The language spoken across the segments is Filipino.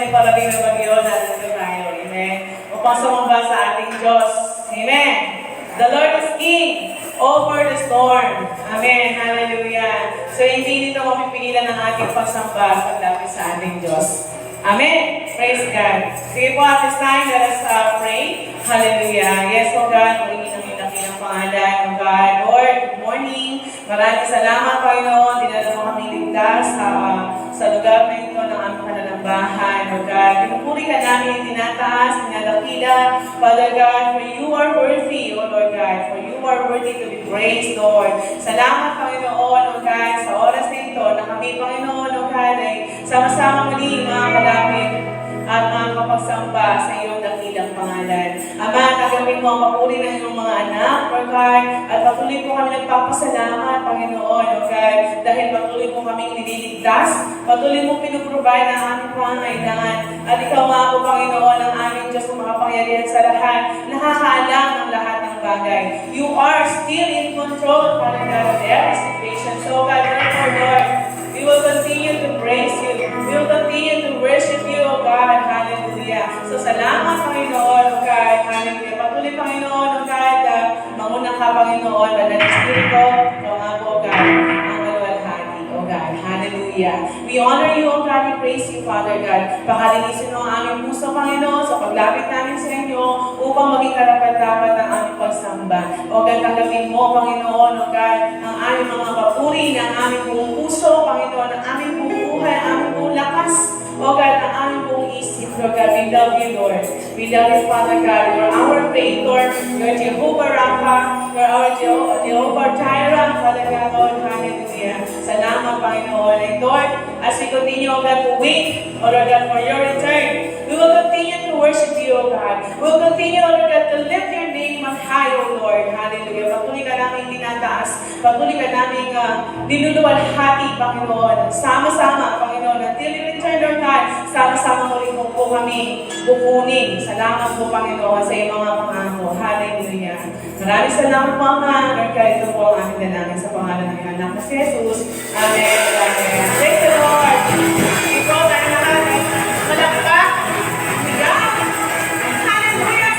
yung parating na bagyo, nandito tayo. Amen. Upang sumamba sa ating Diyos. Amen. The Lord is King over the storm. Amen. Hallelujah. So hindi nito mapipigilan ng ating pagsamba pagdapit sa ating Diyos. Amen. Praise God. Sige po, at this time, let us pray. Hallelujah. Yes, O God, maligin ang inakilang pangalan, O God. Lord, good morning. Maraming salamat, Panginoon. Dinala mo kami ligtas sa lugar na ito ng aming pananambahan, O God. Pinupuri ka namin, tinataas, tinadakila, Father God, for you are worthy, O Lord God. For you are worthy to be praised, Lord. Salamat, Panginoon, O God, sa oras na ito na kami, Panginoon, O God, ay sama-sama muli, mga kalapit at mga kapagsamba sa iyong dakilang pangalan. Ama, tagapin mo ang papuri ng iyong mga anak, O God, at patuloy po kami nagpapasalamat, Panginoon, O God, dahil patuloy mo kaming nililigtas, patuloy mo pinuprovide ang aming pangangailangan, at ikaw nga po, Panginoon, ang aming Diyos na makapangyarihan sa lahat, nakakaalam ng lahat ng bagay. You are still in control, Father God, of every situation. So, God, therefore, Lord, we will continue to praise you. We will continue to worship you, O God. Hallelujah. So, salamat, Panginoon, O God. Hallelujah. Patuloy, Panginoon, O God. Manguna ka, Panginoon. Banal Espiritu. Ikaw nga po, O God. Ang maluwalhati, O God. Hallelujah. We honor you, O God. We praise you, Father God. Pakalinisin mo ang aming puso, Panginoon, sa paglapit namin sa inyo upang maging karapat-dapat ang aming pagsamba. O God, tanggapin mo, Panginoon, O God, ang aming mga papuri, ang aming buong puso, Panginoon, ang aming buong buhay, ang aming buong lakas, O God, ang aming buong isip, Lord God. We love you, Lord. We love you, Father God. You are our faith, Lord. You are Jehovah Rapha. You are our Jehovah Jireh, Father God, Lord. Hallelujah. Salamat, Panginoon. And Lord, as we continue, O God, to wait, O Lord God, for your return, we will continue to worship you, O God. We will continue, O Lord God, to lift your name on high, O Lord. Hallelujah. Patuloy ka namin tinataas. Patuloy ka namin niluluwalhati, Panginoon. Sama-sama, Panginoon. Until you return, Lord God, sama-sama muli mo po kami bukunin. Salamat po, Panginoon, sa iyong mga pangako. Hallelujah. Maraming salamat po, Ama. Lord God, ito po ang aming dalangin sa pangalan ng iyong anak na si Jesus. Amen. Amen. Praise the Lord. Ito, tayo lahat. Malakpak. Hallelujah. Hallelujah.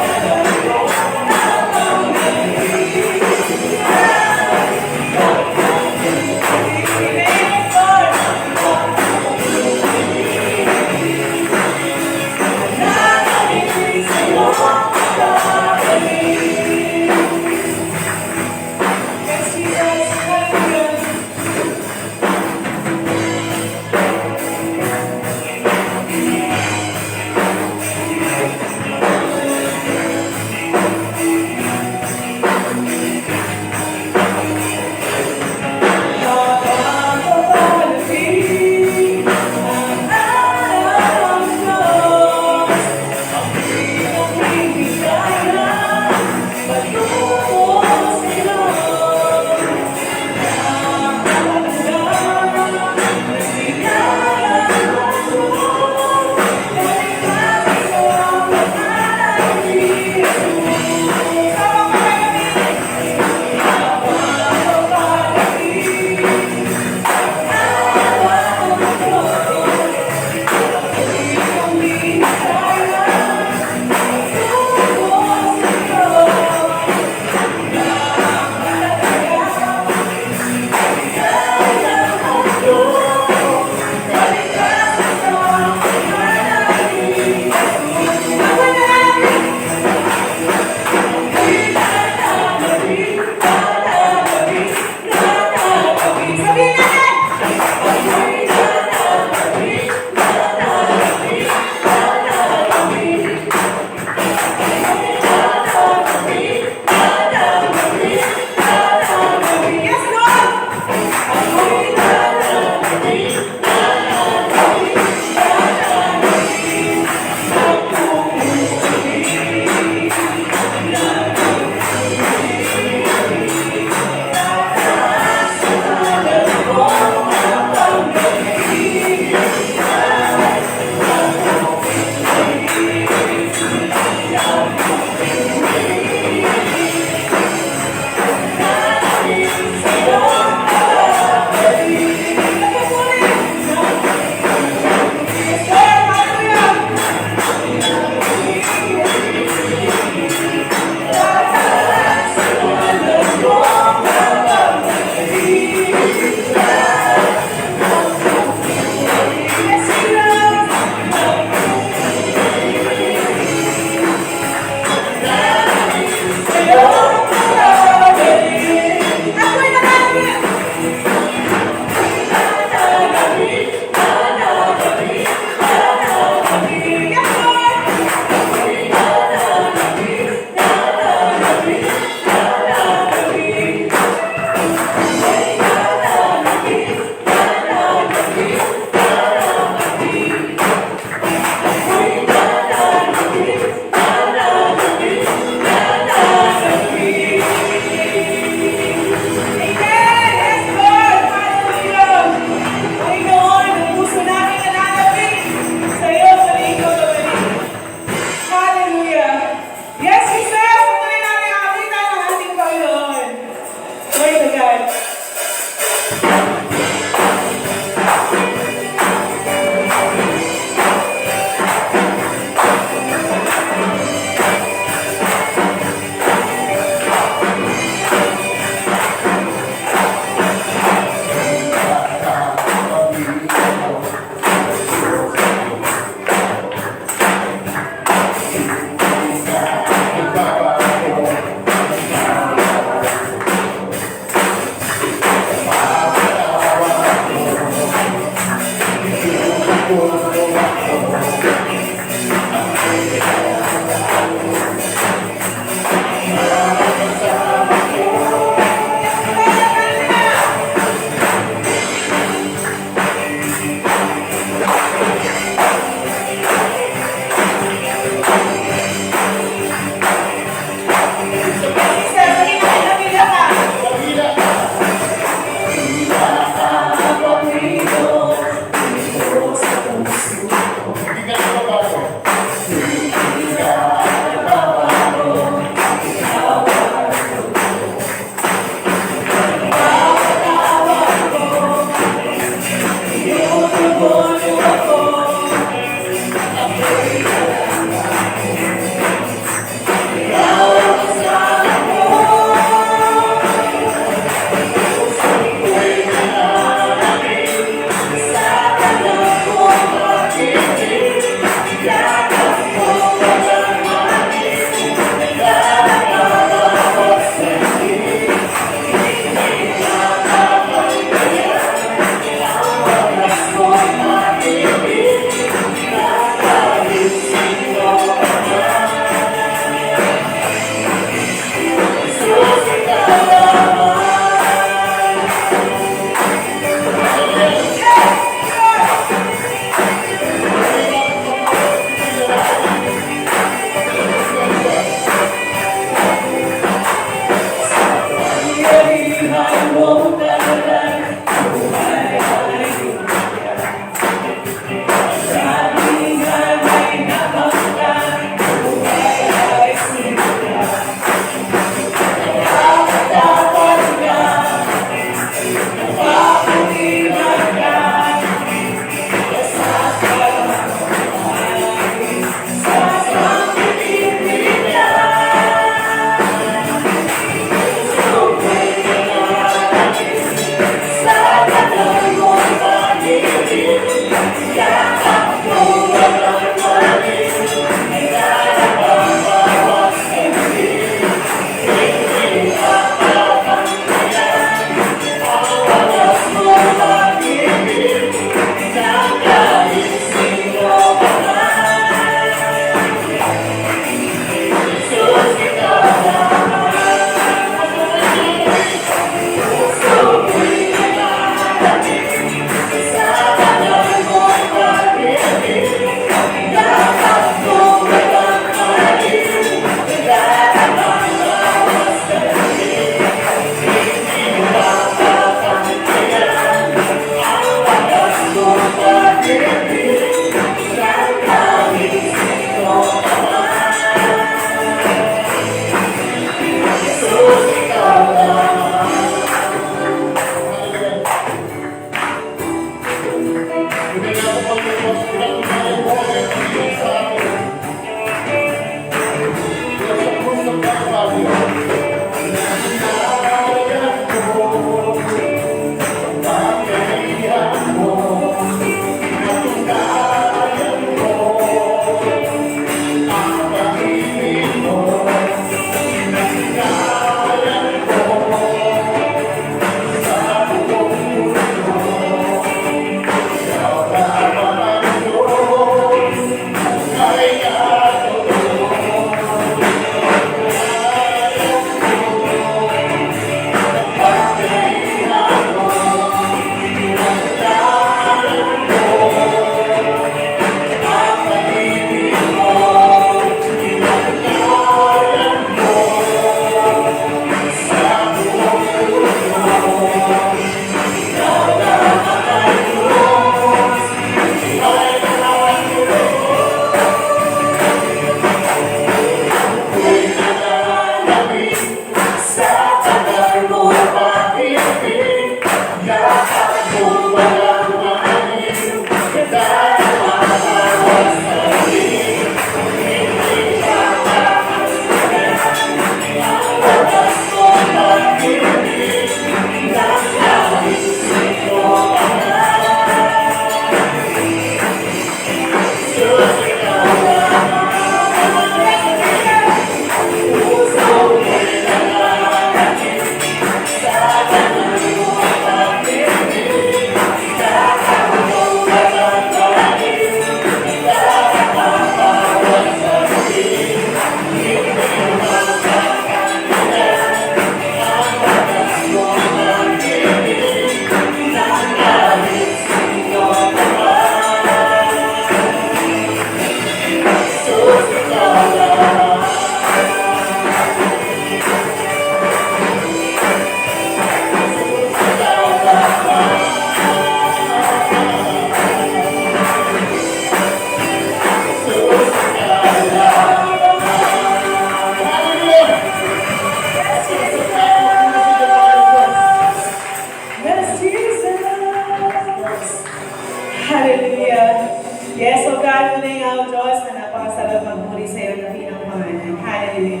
Hallelujah. Yes, O God, tunay nga, O Diyos, na napakasarap magmuri sa iyo na pinang pangalan. Hallelujah.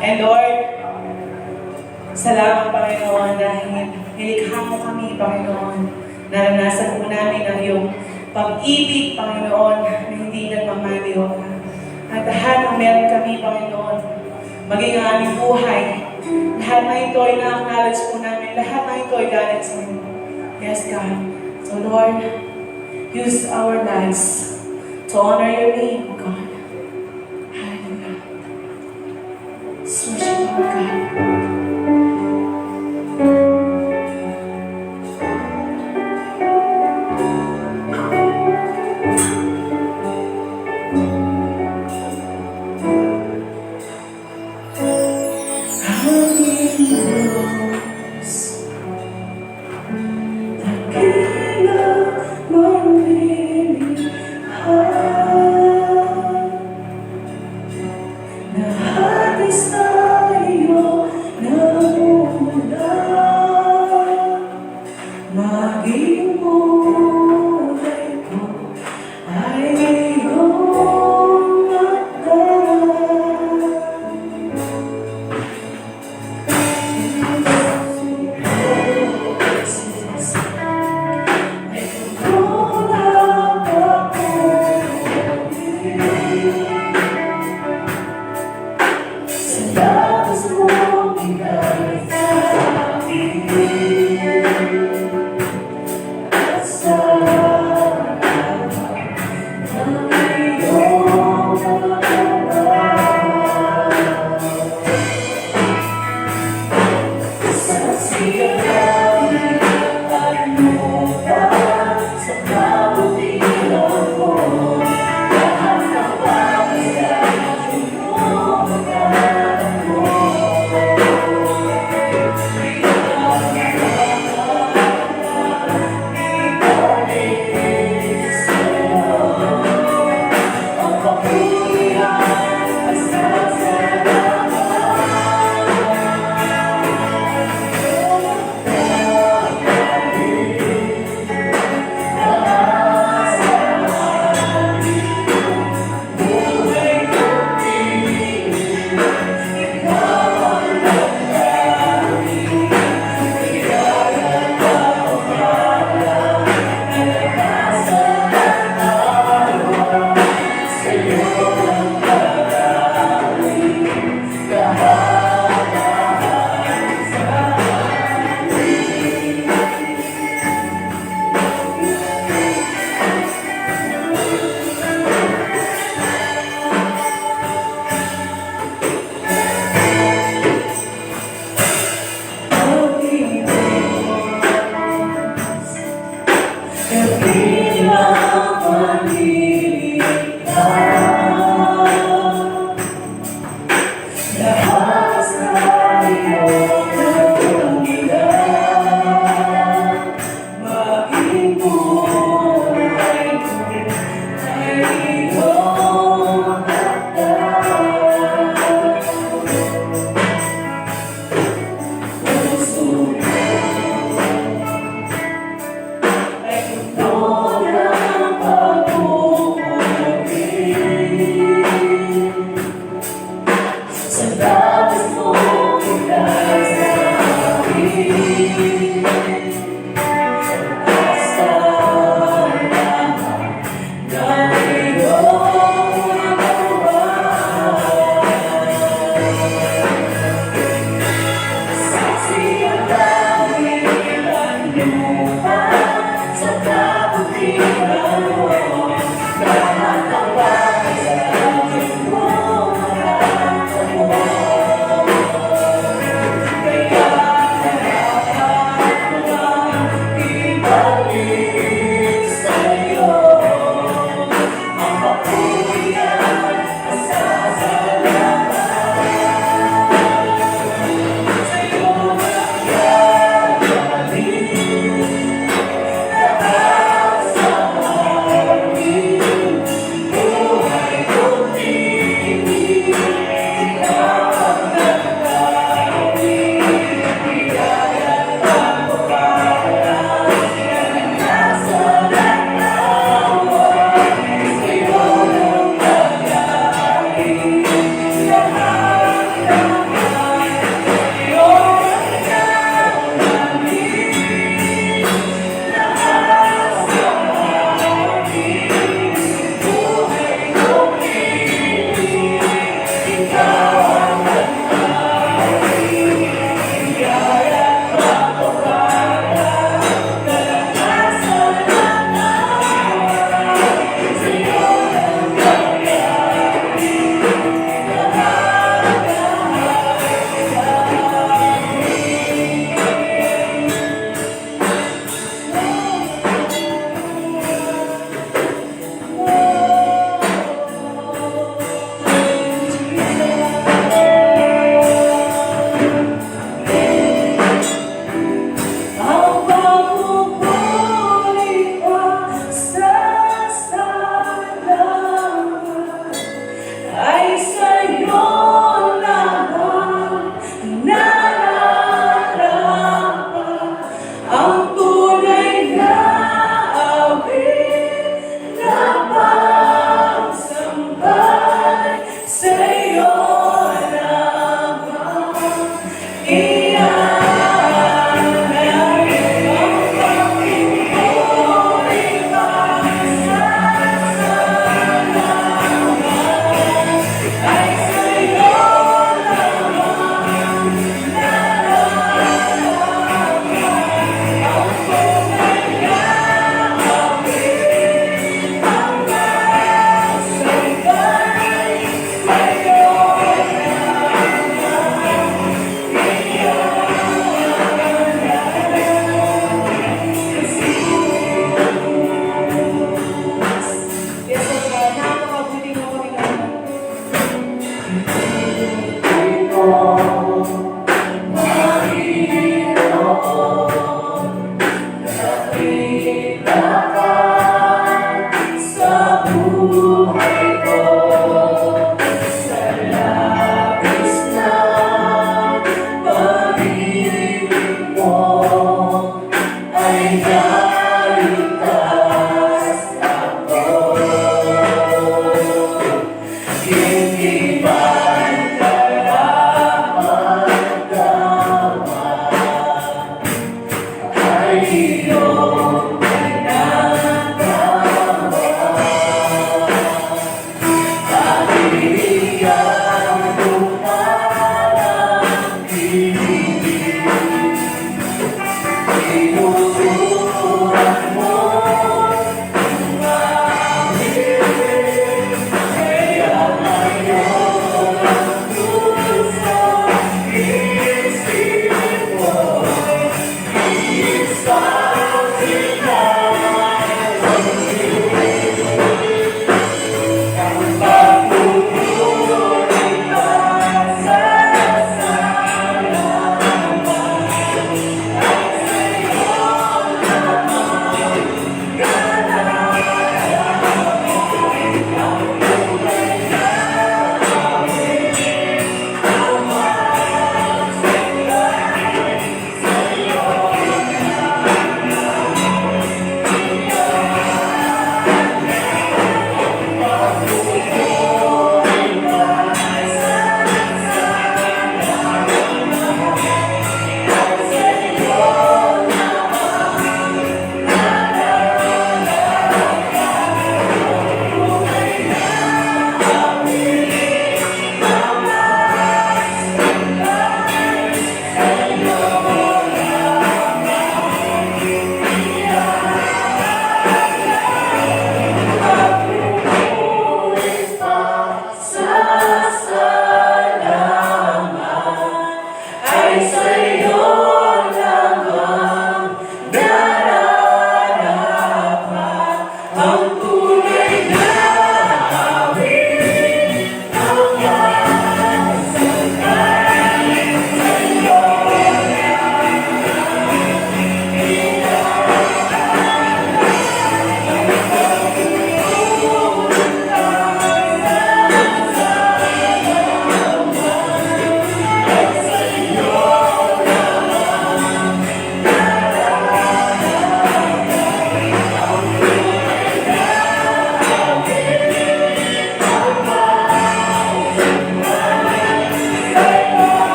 And Lord, salamat, Panginoon, dahil nilikha mo kami, Panginoon. Naranasan mo namin ang iyong pag-ibig, Panginoon, na hindi nagmamaliw. At lahat ng meron kami, Panginoon, maging ang aming buhay. Lahat na ito ay na-acknowledge po namin. Lahat na ito ay galing sa iyo. Yes, God. So, Lord, use our lives to honor your name, O God. Hallelujah. Worship our God.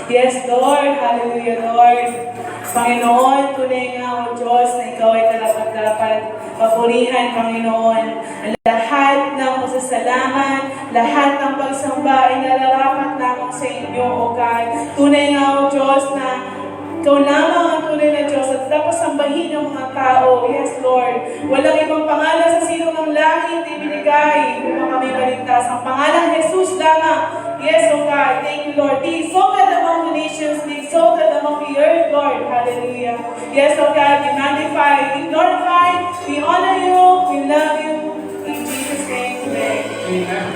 Yes, Lord. Hallelujah, Lord. Panginoon, tunay nga o Diyos na Ikaw ay karapat-dapat. Papurihan, Panginoon. Ang lahat ng pasasalamat, lahat ng pagsamba ay nararapat lamang sa inyo, O God. Tunay nga o Diyos na Ikaw lamang ang tunay na Diyos at dapat sambahin ng mga tao. Yes, Lord. Walang ibang pangalan sa sino ng langit ibinigay upang kami maligtas. Ang pangalan Jesus lamang. Yes, O God. Thank you, Lord. Be exalted among the nations. Be exalted among the earth, Lord. Hallelujah. Yes, O God. We magnify, we glorify, we honor you, we love you. In Jesus' name, amen. Amen.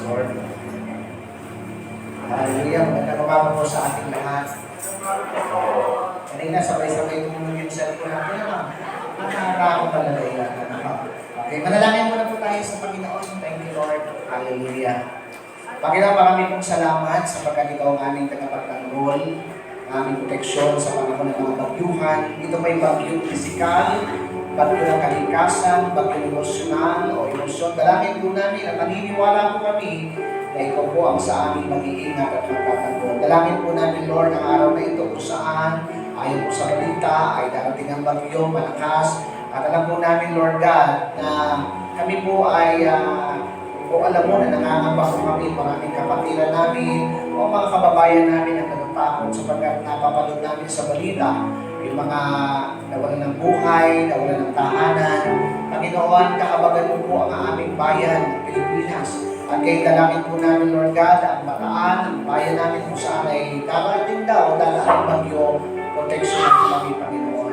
Lord. Hallelujah. Magandang umaga po sa ating lahat. Kanina sabay-sabay tumulong yung cellphone natin. Nakakaraang talaga yan. Okay, manalangin muna po tayo sa Panginoon. Thank you, Lord. Hallelujah. Panginoon, marami pong salamat sapagkat ikaw ang aming tagapagtanggol, aming proteksyon sa panahon ng mga bagyuhan. Ito pa yung bagyong pisikal, bagyo ng kalikasan, bagyo emosyonal o emosyon. Dalangin po namin at naniniwala po kami na ikaw po ang sa amin mag-iingat at magtatanggol. Dalangin po namin, Lord, ang araw na ito kung saan ayon po sa balita ay darating ang bagyo, malakas. At alam po namin, Lord God, na kami po ay o alam mo na nangangamba po kami, maraming kapatiran namin o mga kababayan namin ang natatakot sapagkat napapanood namin sa balita yung mga nawalan ng buhay, nawalan ng tahanan. Panginoon, kaabagan mo po ang aming bayan ng Pilipinas. At kayo dalangin po namin, Lord God, ang bataan, ang bayan namin kung saan ay darating daw, dahil ang bagyo, protection ng kami, Panginoon.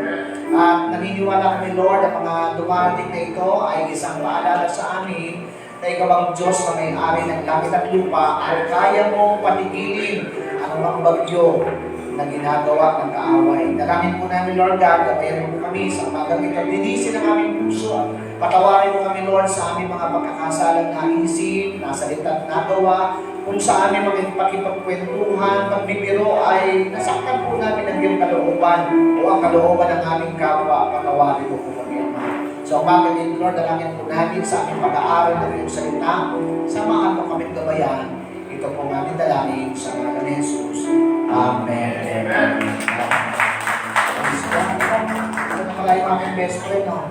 At naniniwala kami, Lord, ang mga dumarating na ito ay isang paalala sa amin na ikaw ang Diyos na may-ari ng langit at lupa at kaya mo patigilin ang mga bagyo na ginagawa ng kaaway. Dalangin po namin, Lord God, gabayan mo kami sa umagang ito. Linisin ang aming puso. Patawarin mo kami, Lord, sa aming mga pagkakasalang naisip, nasalita at nagawa, kung sa aming mga pakipagkwentuhan, pagbibiro ay nasaktan po namin ang iyong kalooban o ang kalooban ng aming kapwa. Patawarin mo po kami, Ama. So, umaga din, Lord, dalangin po namin sa aming pag-aaral ng iyong salita. Samahan mo kami gabayan. Ito po namin dalangin sa ngalan ni Jesus. Amen. Amen. Ito na pala yung aking best friend, no?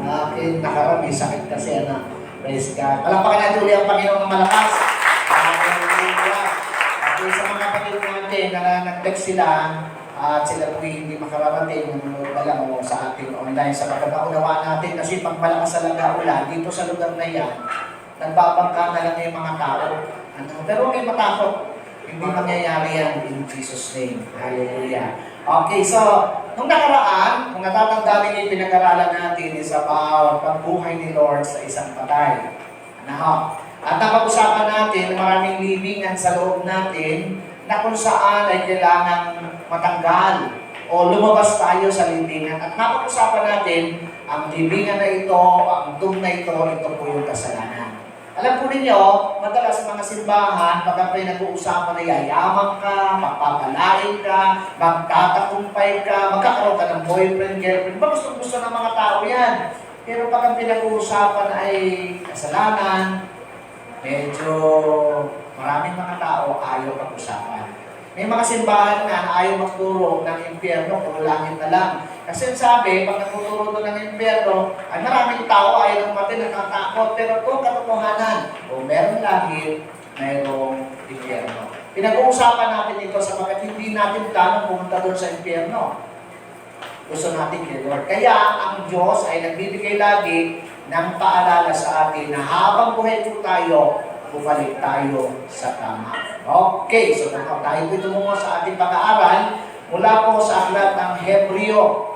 Akin nakarami, sakit kasi, ano? Praise God. Palapakan natin ulit ang Panginoon ng malakas. Hallelujah. Okay, sa mga Panginoon natin na nag-text sila, at sila po hindi makararating na lang sa ating online sa pagkakaunawaan natin kasi pag malakas talaga ulan dito sa lugar na yan, nagbabangka na lang yung mga tao. Pero may matakot, hindi mangyayari yan in Jesus' name. Hallelujah. Okay, so, nung nakaraan, kung natatanda rin yung pinag-aralan natin is about pagbuhay ni Lord sa isang patay. At napag-usapan natin maraming libingan sa loob natin na kung saan ay kailangang matanggal o lumabas tayo sa libingan. At napag-usapan natin ang libingan na ito, ang tomb na ito po yung kasalanan. Alam po ninyo, madalas sa mga simbahan, pagka pinag-uusapan na yayaman ka, magpapalain ka, magtatakumpay ka, magkakaroon ka ng boyfriend, girlfriend, ba gusto ng mga tao yan? Pero pagka pinag-uusapan ay kasalanan, medyo maraming mga tao ayaw pag-usapan. May mga simbahan nga na ayaw magturo ng impyerno kung langit na lang. Kasi sabi, pag nagtuturo ng impyerno, ay maraming tao ayaw natin natatakot. Pero kung katotohanan, kung meron langit, mayroong impyerno. Pinag-uusapan natin ito sapagkat hindi natin tanong pumunta doon sa impyerno. Gusto natin kay Lord. Kaya ang Diyos ay nagbibigay lagi ng paalala sa atin na habang buhay po tayo, bumalik tayo sa tama. Okay, so tayo po tumungo sa ating pag-aaral mula po sa aklat ng Hebreo.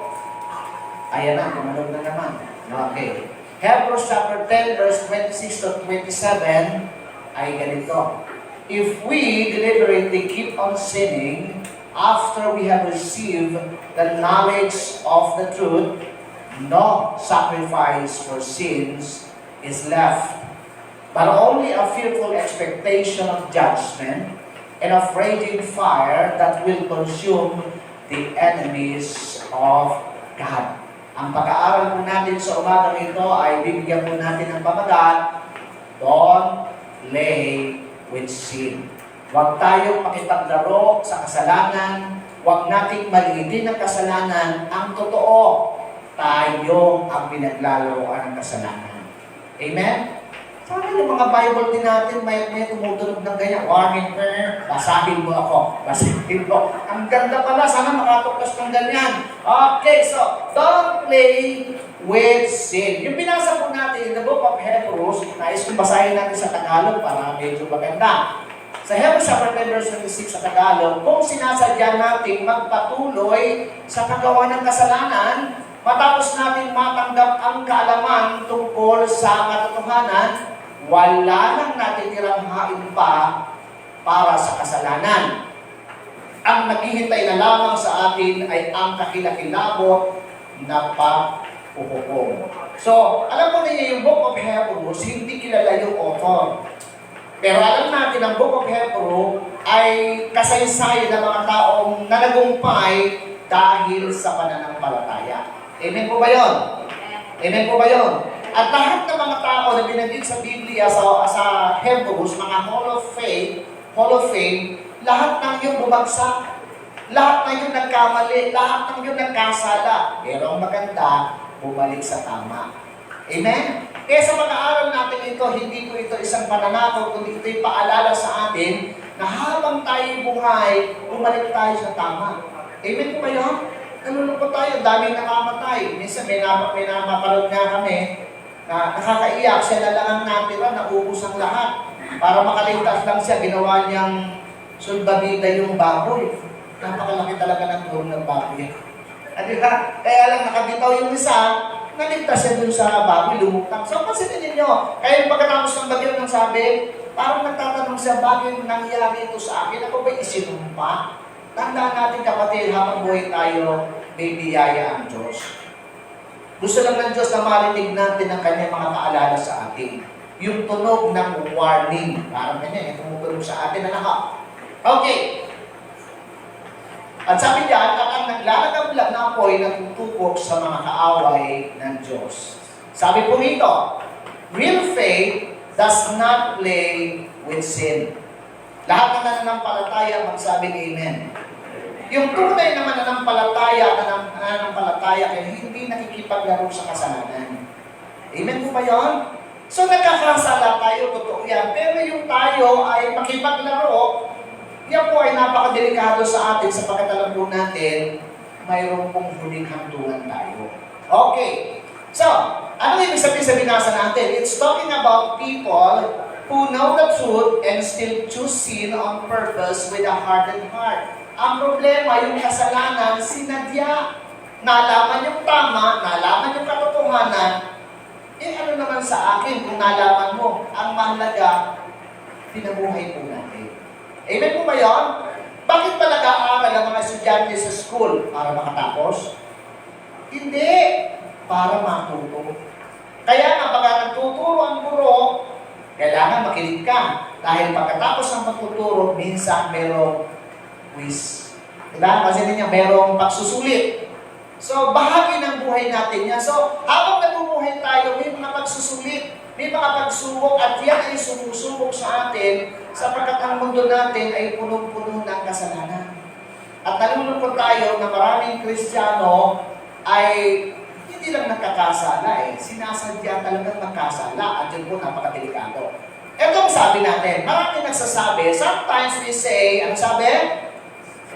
Ayan na, tumalog na naman. Okay. Hebrews chapter 10, verse 26 to 27 ay ganito. If we deliberately keep on sinning after we have received the knowledge of the truth, no sacrifice for sins is left, but only a fearful expectation of judgment and of raging fire that will consume the enemies of God. Ang pag-aaral po natin sa umagang ito ay bibigyan po natin ng pamagat, don't play with sin. Huwag tayong makipaglaro sa kasalanan, huwag nating maliitin ang kasalanan. Ang totoo, tayo ang pinaglalaroan ng kasalanan. Amen? Sana yung mga Bible din natin, may tumutunog ng ganyan. Warning, basahin mo ako. Basahin mo. Ang ganda pala, sana makatuklas ng ganyan. Okay, so, don't play with sin. Yung binasa po natin in the book of Hebrews, nais kong basahin natin sa Tagalog para medyo maganda. Sa Hebrews chapter 10, verse 26 sa Tagalog, kung sinasadya natin magpatuloy sa kagawa ng kasalanan, matapos natin matanggap ang kaalaman tungkol sa katotohanan, wala nang natitirang hain pa para sa kasalanan. Ang naghihintay na lamang sa atin ay ang kakilakilabot na paghuhukom. So, alam mo niyo yung Book of Hebrews, hindi kilala yung author. Pero alam natin ang Book of Hebrews ay kasaysayan ng mga taong nanagumpay dahil sa pananampalataya. Amen po ba yun? Amen po ba yun? At lahat ng mga tao na binanggit sa Biblia sa Hebrews, mga Hall of Fame, lahat ng yung bumagsak, lahat ng yung nagkamali, lahat ng yung nagkasala. Pero ang maganda, bumalik sa tama. Amen? Kaya sa pag-aaral natin ito, hindi ko ito isang pananakaw, kundi ito'y paalala sa atin na habang tayo buhay, bumalik tayo sa tama. Amen po ba yun? Nalulungkot tayo, daming namamatay. Minsan may napapanood nga kami na nakakaiyak, siya na lang ang natira, naubos ang lahat. Para makaligtas lang siya, ginawa niyang sulbabida yung baboy. Napakalaki talaga ng tulong ng baboy. At diba? Kaya lang nakabitaw yung isa, naligtas siya dun sa baboy, lumutang. So, pansinin ninyo, kaya pagkatapos ng bagyo nang sabi, parang nagtatanong siya, bakit nangyari ito sa akin? Ako ba'y isinumpa? Tandaan natin kapatid, habang buhay tayo, may biyaya ang Diyos. Gusto lang ng Diyos na marinig natin ang kanyang mga paalala sa atin. Yung tunog ng warning. Parang ganyan, yung tumutunog sa atin na naka. Okay. At sabi niya, at ang naglalagablag na apoy na tutukok sa mga kaaway ng Diyos. Sabi po rito, real faith does not play with sin. Lahat ng nananampalataya, magsabing amen. Yung tunay na mananampalataya ay hindi nakikipaglaro sa kasalanan. Amen po ba yun? So nagkakasala tayo, totoo yan. Pero yung tayo ay makipaglaro, yan po ay napakadelikado sa atin sapagkat alam po natin, mayroon pong huling hantungan tayo. Okay. So, ano ibig sabihin sa binasa natin? It's talking about people who know the truth and still choose sin on purpose with a hardened heart. Ang problema, yung kasalanan, sinadya. Nalaman yung tama, nalaman yung katotohanan, ano naman sa akin kung nalaman mo? Ang mahalaga, pinabuhay po natin. Amen po ba yun? Bakit ba nag-aaral ang mga estudyante sa school? Para makatapos? Hindi. Para matuto. Kaya nga, pagka nagtuturo ang guro, kailangan makinig ka. Dahil pagkatapos ng pagtuturo, minsan merong quiz. Diba? Kasi niya merong pagsusulit. So, bahagi ng buhay natin yan. So, habang nabubuhay tayo, may mga pagsusulit, may mga pagsubok, at yan ay sumusubok sa atin sapagkat ang mundo natin ay punong-puno ng kasalanan. At nalulungkot tayo na maraming Kristiyano ay hindi lang nakakasala sinasadya talagang magkasala at yun po napakadelikado. Ito ang sabi natin, maraming nagsasabi, sometimes we say, ano sabi?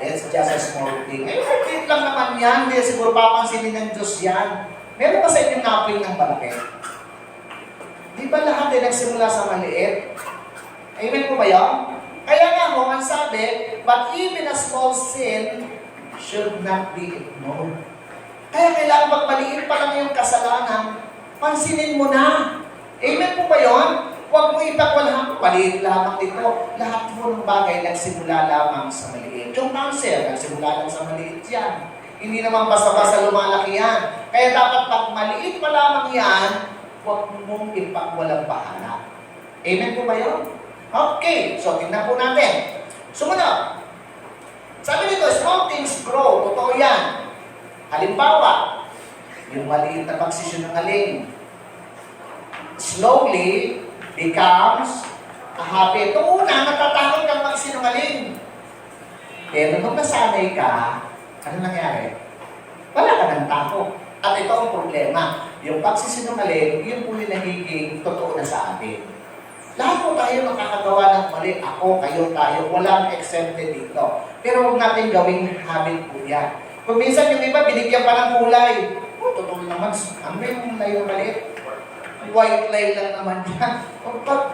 It's just a small thing. Maliit lang naman yan, hindi siguro papansinin ng Diyos yan. Meron ba sa inyong naping ng malaki? Di ba lahat ay nagsimula sa maliit? Amen po ba yun? Kaya nga ho, ang sabi, but even a small sin should not be ignored. Kaya kailangan pag maliit pa lang yung kasalanan, pansinin mo na. Amen po ba yun? Huwag mo ipagwalhang, maliit lamang dito. Lahat mo ng bagay nagsimula lamang sa maliit. Yung cancer, nagsimula lang sa maliit yan. Hindi naman basta-basta lumalaki yan. Kaya dapat pag maliit pa lamang yan, huwag mong ipagwalang bahala. Amen po ba yun? Okay, so tingnan po natin. Sumunod. Sabi nito, small things grow. Totoo yan. Halimbawa, yung maliit na pagsisinungaling slowly becomes a habit. Ito una, natatakot kang magsinungaling. Pero nung nasanay ka, ano nangyari? Wala ka ng takot. At ito ang problema. Yung pagsisinungaling, yun po yung nagiging totoo na sa atin. Lahat po tayo nakakagawa ng mali. Ako, kayo, tayo. Walang exempted dito. Pero huwag natin gawing habit po yan. Kung minsan yung iba, binigyan pa ng kulay. Oh, totoo naman. Ano yung kulay na maliit? White line lang naman yan.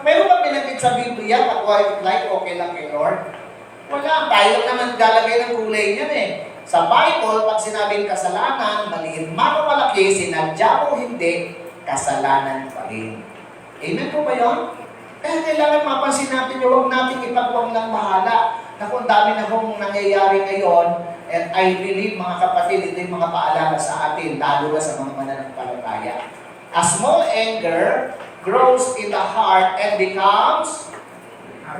Meron ba binanggit sa Biblia, pag white line, okay lang kay Lord? Wala. Tayo lang naman galagay ng kulay niyan Sa Bible, pag sinabing kasalanan, maliit man o malaki, sinadya o hindi, kasalanan pa rin. Amen po ba yun? Kaya kailangan mapansin natin yung huwag nating ipagwang ng bahala na kung dami na kung nangyayari ngayon, and I believe mga kapatid, ito yung mga paalala sa atin, lalo na sa mga mananampalataya. A small anger grows in the heart and becomes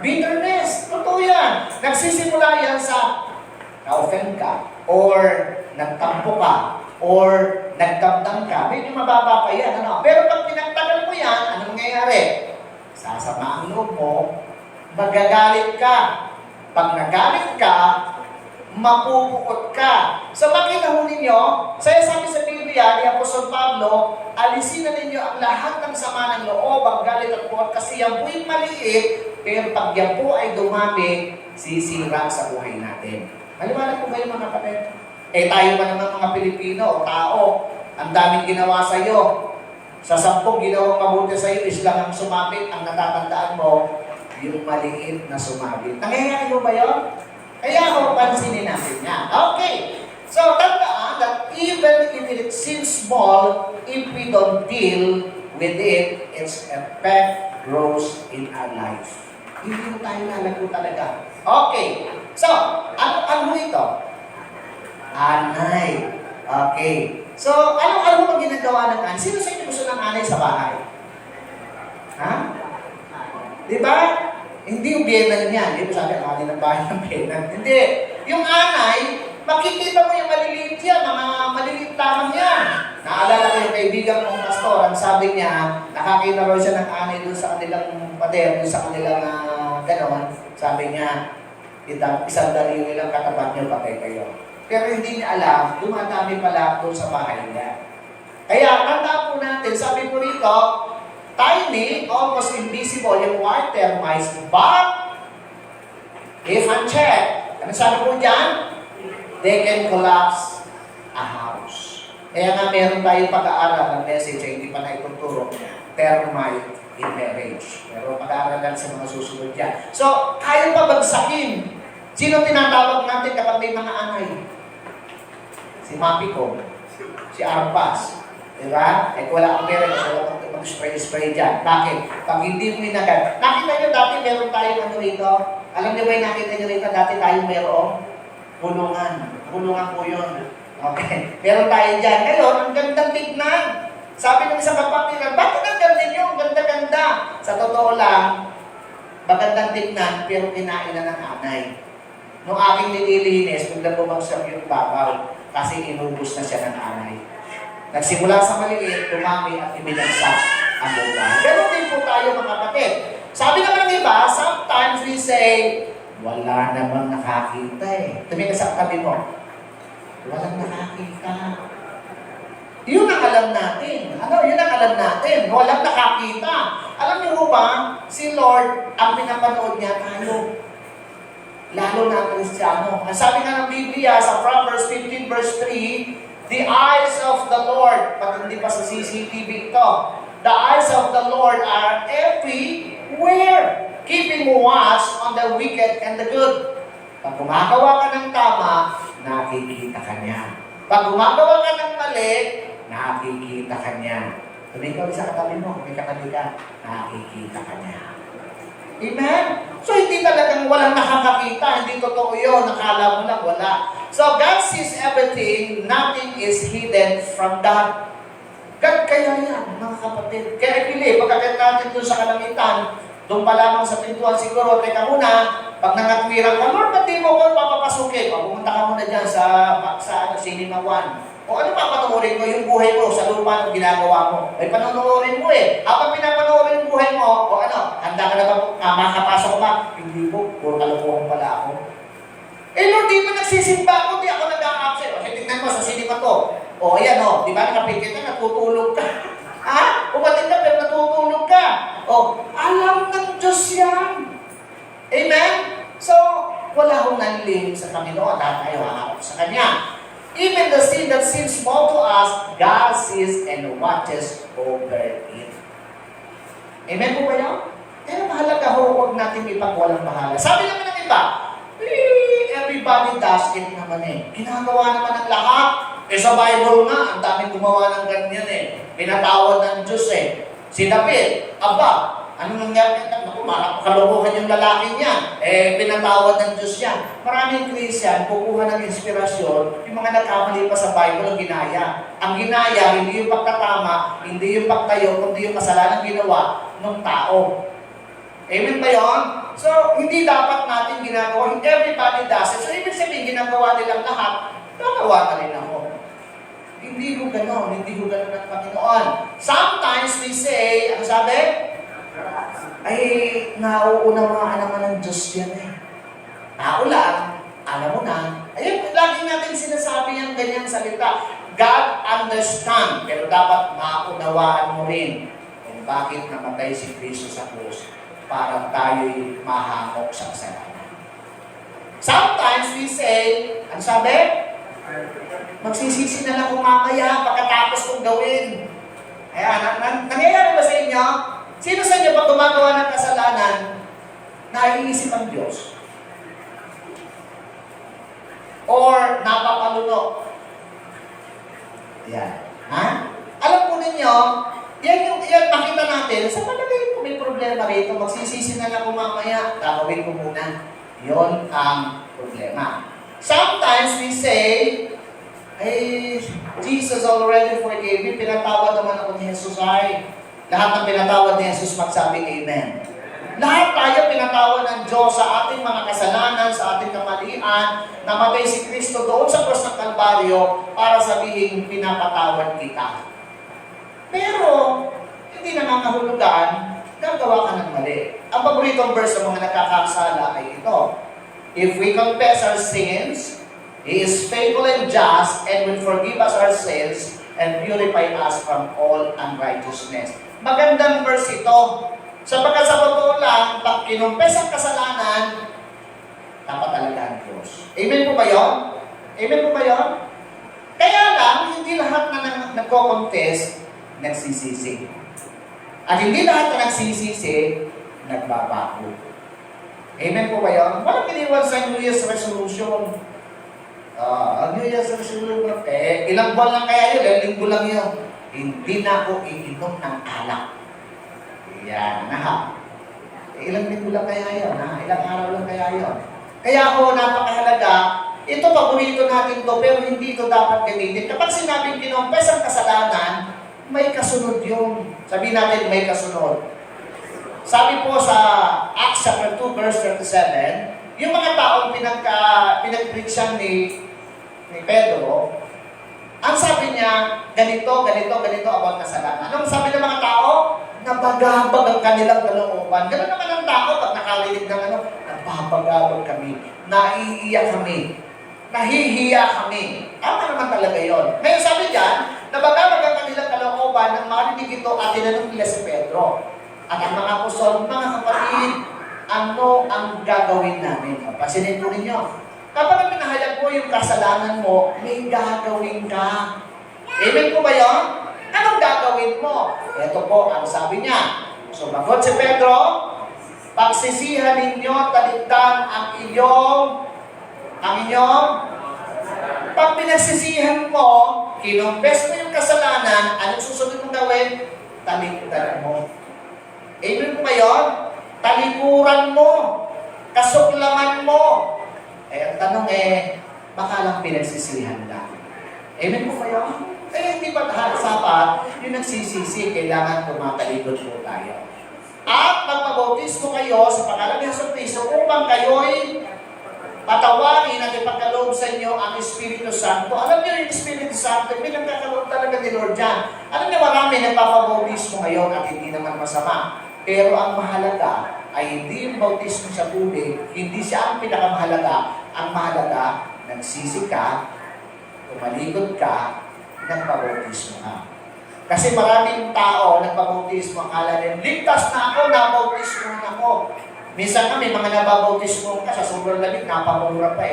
bitterness. Totoo yan. Nagsisimula yan sa na-offend ka, or nagtampo ka, or nagdamdam ka. Medyo mababa pa yan. Ano? Pero pag pinagtagal mo yan, anong nangyayari? Sasama ang loob mo, magagalit ka. Pag nagalit ka, mapupukot ka. So makita ho ninyo, saya sabi sa Biblia ni Apostol Pablo, alisin na ninyo ang lahat ng sama ng loob, ang galit at puot, kasi yan po'y maliit, pero pag yan po ay dumami, sisira sa buhay natin. Maliwanag po kayo mga kapatid? Tayo pa naman mga Pilipino o tao, ang daming ginawa sa'yo. Sa 10 ginawang mabuti sa'yo, is lang ang sumapit, ang natatandaan mo, yung maliit na sumabit. Nangyayari mo ba yun? Kaya ako, pansinin natin yan. Okay. So, tandaan that even if it seems small, if we don't deal with it, its effect grows in our life. Hindi mo tayo nalago talaga. Okay. So, ano ito? Anay. Okay. So, ano ang ginagawa ng anay? Sino sa inyo gusto ng anay sa bahay? Ha? Di ba? Hindi yung biyenan niya. Hindi mo sabi, ang anay ng bahay ng biyenan. Hindi. Yung anay, makikita mo yung maliliit yan, mga maliliit lamang yan. Naalala ko yung kaibigan kong pastor, ang sabi niya, nakakita raw siya ng anay doon sa kanilang pader, doon sa kanilang ganon. Sabi niya, isang dali nilang katapat niyo, patay kayo. Pero hindi niya alam, dumadami pala doon sa bahay niya. Kaya, tanda po natin, sabi ko rito, tiny, almost invisible yung white termites, but if unchecked, ano sabi po dyan? They can collapse a house. Kaya nga meron tayong pag-aaral ng message ay hindi pa na ituturo, termite in marriage. Pero pag-aaralan sa mga susunod yan. So, kaya pa bagsakin. Sino tinatawag natin kapag may mga anay? Si Mapiko, si Arpas. Diba? Eh, wala akong meron, wala akong mag-spray dyan. Bakit? Pag hindi mo inagad. Nakita nyo dati meron tayong ano rito? Alam niyo ba yung nakita nyo rito dati tayong merong? Bulungan. Bulungan po yun. Okay. Meron tayo dyan. Ngayon, ang gandang tignan. Sabi ng isang kapatiran, bakit ang ganda nyo? Ang ganda-ganda. Sa totoo lang, magandang tignan, pero kinain na ng anay. Nung aking nililinis, biglang bumagsak yung babaw kasi inubos na siya ng anay. Nagsimula sa maliit, dumami at ibinagsak ang buhay. Pero din po tayo mga kapatid. Sabi naman ng iba, sometimes we say, wala namang nakakita eh. Tumingin sa katabi mo, walang nakakita. Yun ang alam natin. Ano? Yun ang alam natin. Walang nakakita. Alam niyo ba, si Lord, ang pinapanood niya tayo. Lalo na ang Kristiyano. Ang sabi nga ng Biblia sa Proverbs 15 verse 3, the eyes of the Lord, pag hindi pa sa CCTV ito, the eyes of the Lord are everywhere, keeping watch on the wicked and the good. Pag gumagawa ka ng tama, nakikita ka niya. Pag gumagawa ka ng mali, nakikita ka niya. Tumingin sa katabi mo, may katabi ka, nakikita ka niya. Amen? So, hindi talagang walang nakakakita. Hindi totoo yun. Nakala mo lang, wala. So, God sees everything. Nothing is hidden from God. God kaya yan, mga kapatid. Kaya pili, pagkakit natin doon sa kalangitan, doon pa lamang sa pintuan siguro, teka muna, pag nangatwiran ka, Lord, ba't di mo ko papapasukin? O, pumunta ka muna dyan sa Cinema 1. O ano pa panuorin mo yung buhay mo sa lupa ng ginagawa mo? Ay panuorin mo eh. Habang pinapanoorin yung buhay mo, o ano, handa ka na ba, makapasok ka ba? Hindi po, puro kalokohan pala ako. Eh Lord, di ba nagsisimba ako, di ako nag-a-absent. O, tingnan mo, sa cinema to. O, ayan o, di ba nakapikit ka, natutulog ka. Ha? Umating ka, pero natutulog ka. O, alam ng Diyos yan. Amen? So, wala akong nanling sa Panginoon dahil tayo haharap sa Kanya. Even the sin that seems small to us, God sees and watches over it. Amen po ba yun? Kaya mahalaga ho, huwag natin ipagwalang bahala. Sabi naman ng iba, everybody does it naman eh. Ginagawa naman ng lahat. Eh sa Bible nga, ang daming gumawa ng ganyan eh. Pinatawad ng Diyos eh. Si David, aba, Ano nangyari? Naku, kalokohan yung lalaki niya. Pinatawad ng Diyos yan. Maraming Christian, kukuha ng inspirasyon, yung mga nagkamali pa sa Bible ang ginaya. Ang ginaya, hindi yung pagkatama, hindi yung pagtayo, kundi yung kasalanan ginawa ng tao. Amen ba yun? So, hindi dapat natin ginagawa. Everybody does it. So, ibig sabihin, ginagawa nilang lahat, nagawa na rin ako. Hindi ko gano'n. Hindi ko gano'n ng Panginoon. Sometimes we say, ano sabi? Ay, nauunawaan naman ng Diyos yan eh. Tao lang, alam mo na. Ayun, lagi natin sinasabi yung ganyang salita. God understand, pero dapat maunawaan mo rin kung bakit namatay si Kristo sa krus para tayo'y mahamok sa kasalanan. Sometimes we say, ano sabi? Magsisisi na lang kung mamaya pagkatapos kong gawin. Ayan, nangyayari ba sa inyo? Sino sa inyo pag gumagawa ng kasalanan, naiisip ang Diyos? Or napapaluno? Ayan. Ha? Alam po ninyo, yan makita natin, sa palagay ko may problema rito, magsisisi na lang kung mamaya, gagawin ko muna. Yon ang problema. Sometimes we say, ay, Jesus already forgave me, pinatawad naman ako ni Jesus. Ay, lahat ng pinatawad ni Jesus, magsabi Amen. Lahat tayo pinatawad ng Diyos sa ating mga kasalanan, sa ating kamalian, namatay si Kristo doon sa krus ng Kalbaryo para sabihin, pinapatawad kita. Pero, hindi nangangahulugan, gagawa ka ng mali. Ang paboritong verse ng mga nakakasala ay ito. If we confess our sins, He is faithful and just and will forgive us our sins and purify us from all unrighteousness. Magandang verse ito. Sapagkat sa totoo lang, pag kinumpes ang kasalanan, dapat alagaan Diyos. Amen po ba yun? Amen po ba yun? Kaya lang, hindi lahat na nagko-confess, nagsisisi. At hindi lahat na nagsisisi, nagbabago. Amen po ba yun? Walang iniwan sa New Year's resolution. New Year's resolution, ilang buwan lang kaya yun, linggo lang yun. Hindi na ako iinom ng alak. Yan, ilang linggo lang kaya yun, ilang araw lang kaya yun. Kaya ako, napakahalaga, ito paborito natin to, pero hindi ito dapat gamitin. Kapag sinabing kinumpes ang kasalanan, may kasunod yun. Sabihin natin, may kasunod. Sabi po sa Acts chapter 2, verse 37, yung mga taong pinag-preachan ni Pedro, ang sabi niya, ganito about kasalanan. Anong sabi ng mga tao? Nabagabag ang kanilang kalooban. Ganun naman ang tao pag nakarinig ng nababagabag kami, naiiyak kami, nahihiya kami. Tama naman talaga yun. Ngayon sabi diyan, nabagabag ang kanilang kalooban nang marinig ito at tinanong nila si Pedro. At ang mga apostol, mga kapatid, ano ang gagawin namin? Pasinin po ninyo. Kapag pinahayag mo yung kasalanan mo, may gagawin ka. Amen po ba yun? Anong gagawin mo? Ito po ang sabi niya. Sumagot si Pedro, pagsisihan ninyo, talikdan ang inyong, pag pinagsisihan mo, kinumpes mo yung kasalanan, anong susunod mong gawin? Talikdan mo. Amen po ba yun? Talikuran mo, kasuklaman mo. Ang tanong baka lang pinagsisihan lang. Amen po ba yun? Hindi pa sapat yung nagsisisi, kailangan tumatalikod po tayo. At magpabautismo kayo sa pangalan ni Jesucristo upang kayo'y patawarin at ipagkaloob sa inyo ang Espiritu Santo. Alam niyo yung Espiritu Santo, may nagkakaroon talaga ni Lord dyan. Alam niyo marami nagpapabautismo ngayon at hindi naman masama. Pero ang mahalaga ay hindi yung bautismo sa tubig, hindi siya ang pinakamahalaga. Ang mahalaga, nagsisi ka, tumalikod ka, nagpabautismo ka. Kasi maraming tao nagpabautismo, akala nila, ligtas na ako, nabautismo na ako. Minsan kami, mga nababautismo ka, sa sobrang lamig, napamura pa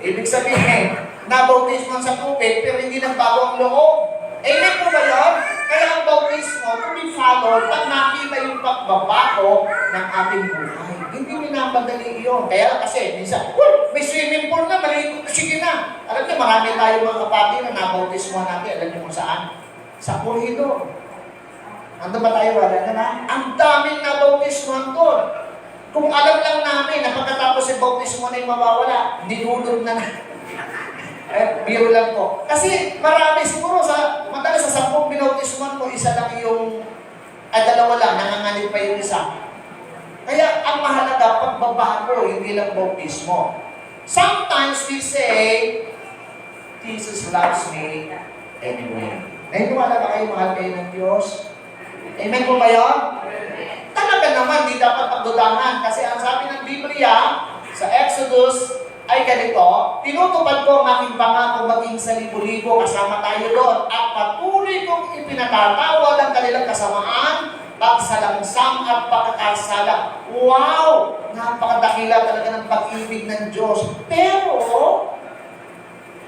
Ibig sabihin, nabautismo sa tubig, pero hindi nagbago ang loob. Amen po ba yun? Kaya ang bautismo, to be followed, pag nakita yung pagbabago ng ating buhay. Hindi minamadali yun. Kaya kasi, minsan, may swimming pool na, maligo, sige na. Alam niyo, marami tayo mga kapatid na nabautismo natin. Alam niyo kung saan? Sa koridor. Ando ba tayo, wala na? Ang daming nabautismuhan doon. Kung alam lang namin na pagkatapos yung bautismo na yung mawawala, dinulog na. Biro lang po. Kasi marami siguro madalas sa 10 binautismuhan mo, isa lang yung, dalawa lang, nanganganib pa yung isa. Kaya ang mahalaga, pagbabago, hindi lang bautismo. Sometimes we say, Jesus loves me anyway. Naniniwala ba kayo, mahal kayo ng Diyos? Amen po ba yun? Talaga naman, di dapat pagdudahan. Kasi ang sabi ng Biblia, sa Exodus, ay ganito, tinutupad ko ang aking pangako maging sa libo-libo, kasama tayo doon, at patuloy kong ipinatatawad ang kanilang kasamaan, pagsalangsang at pagkakasala. Wow! Napakadakila talaga ng pag-ibig ng Diyos. Pero,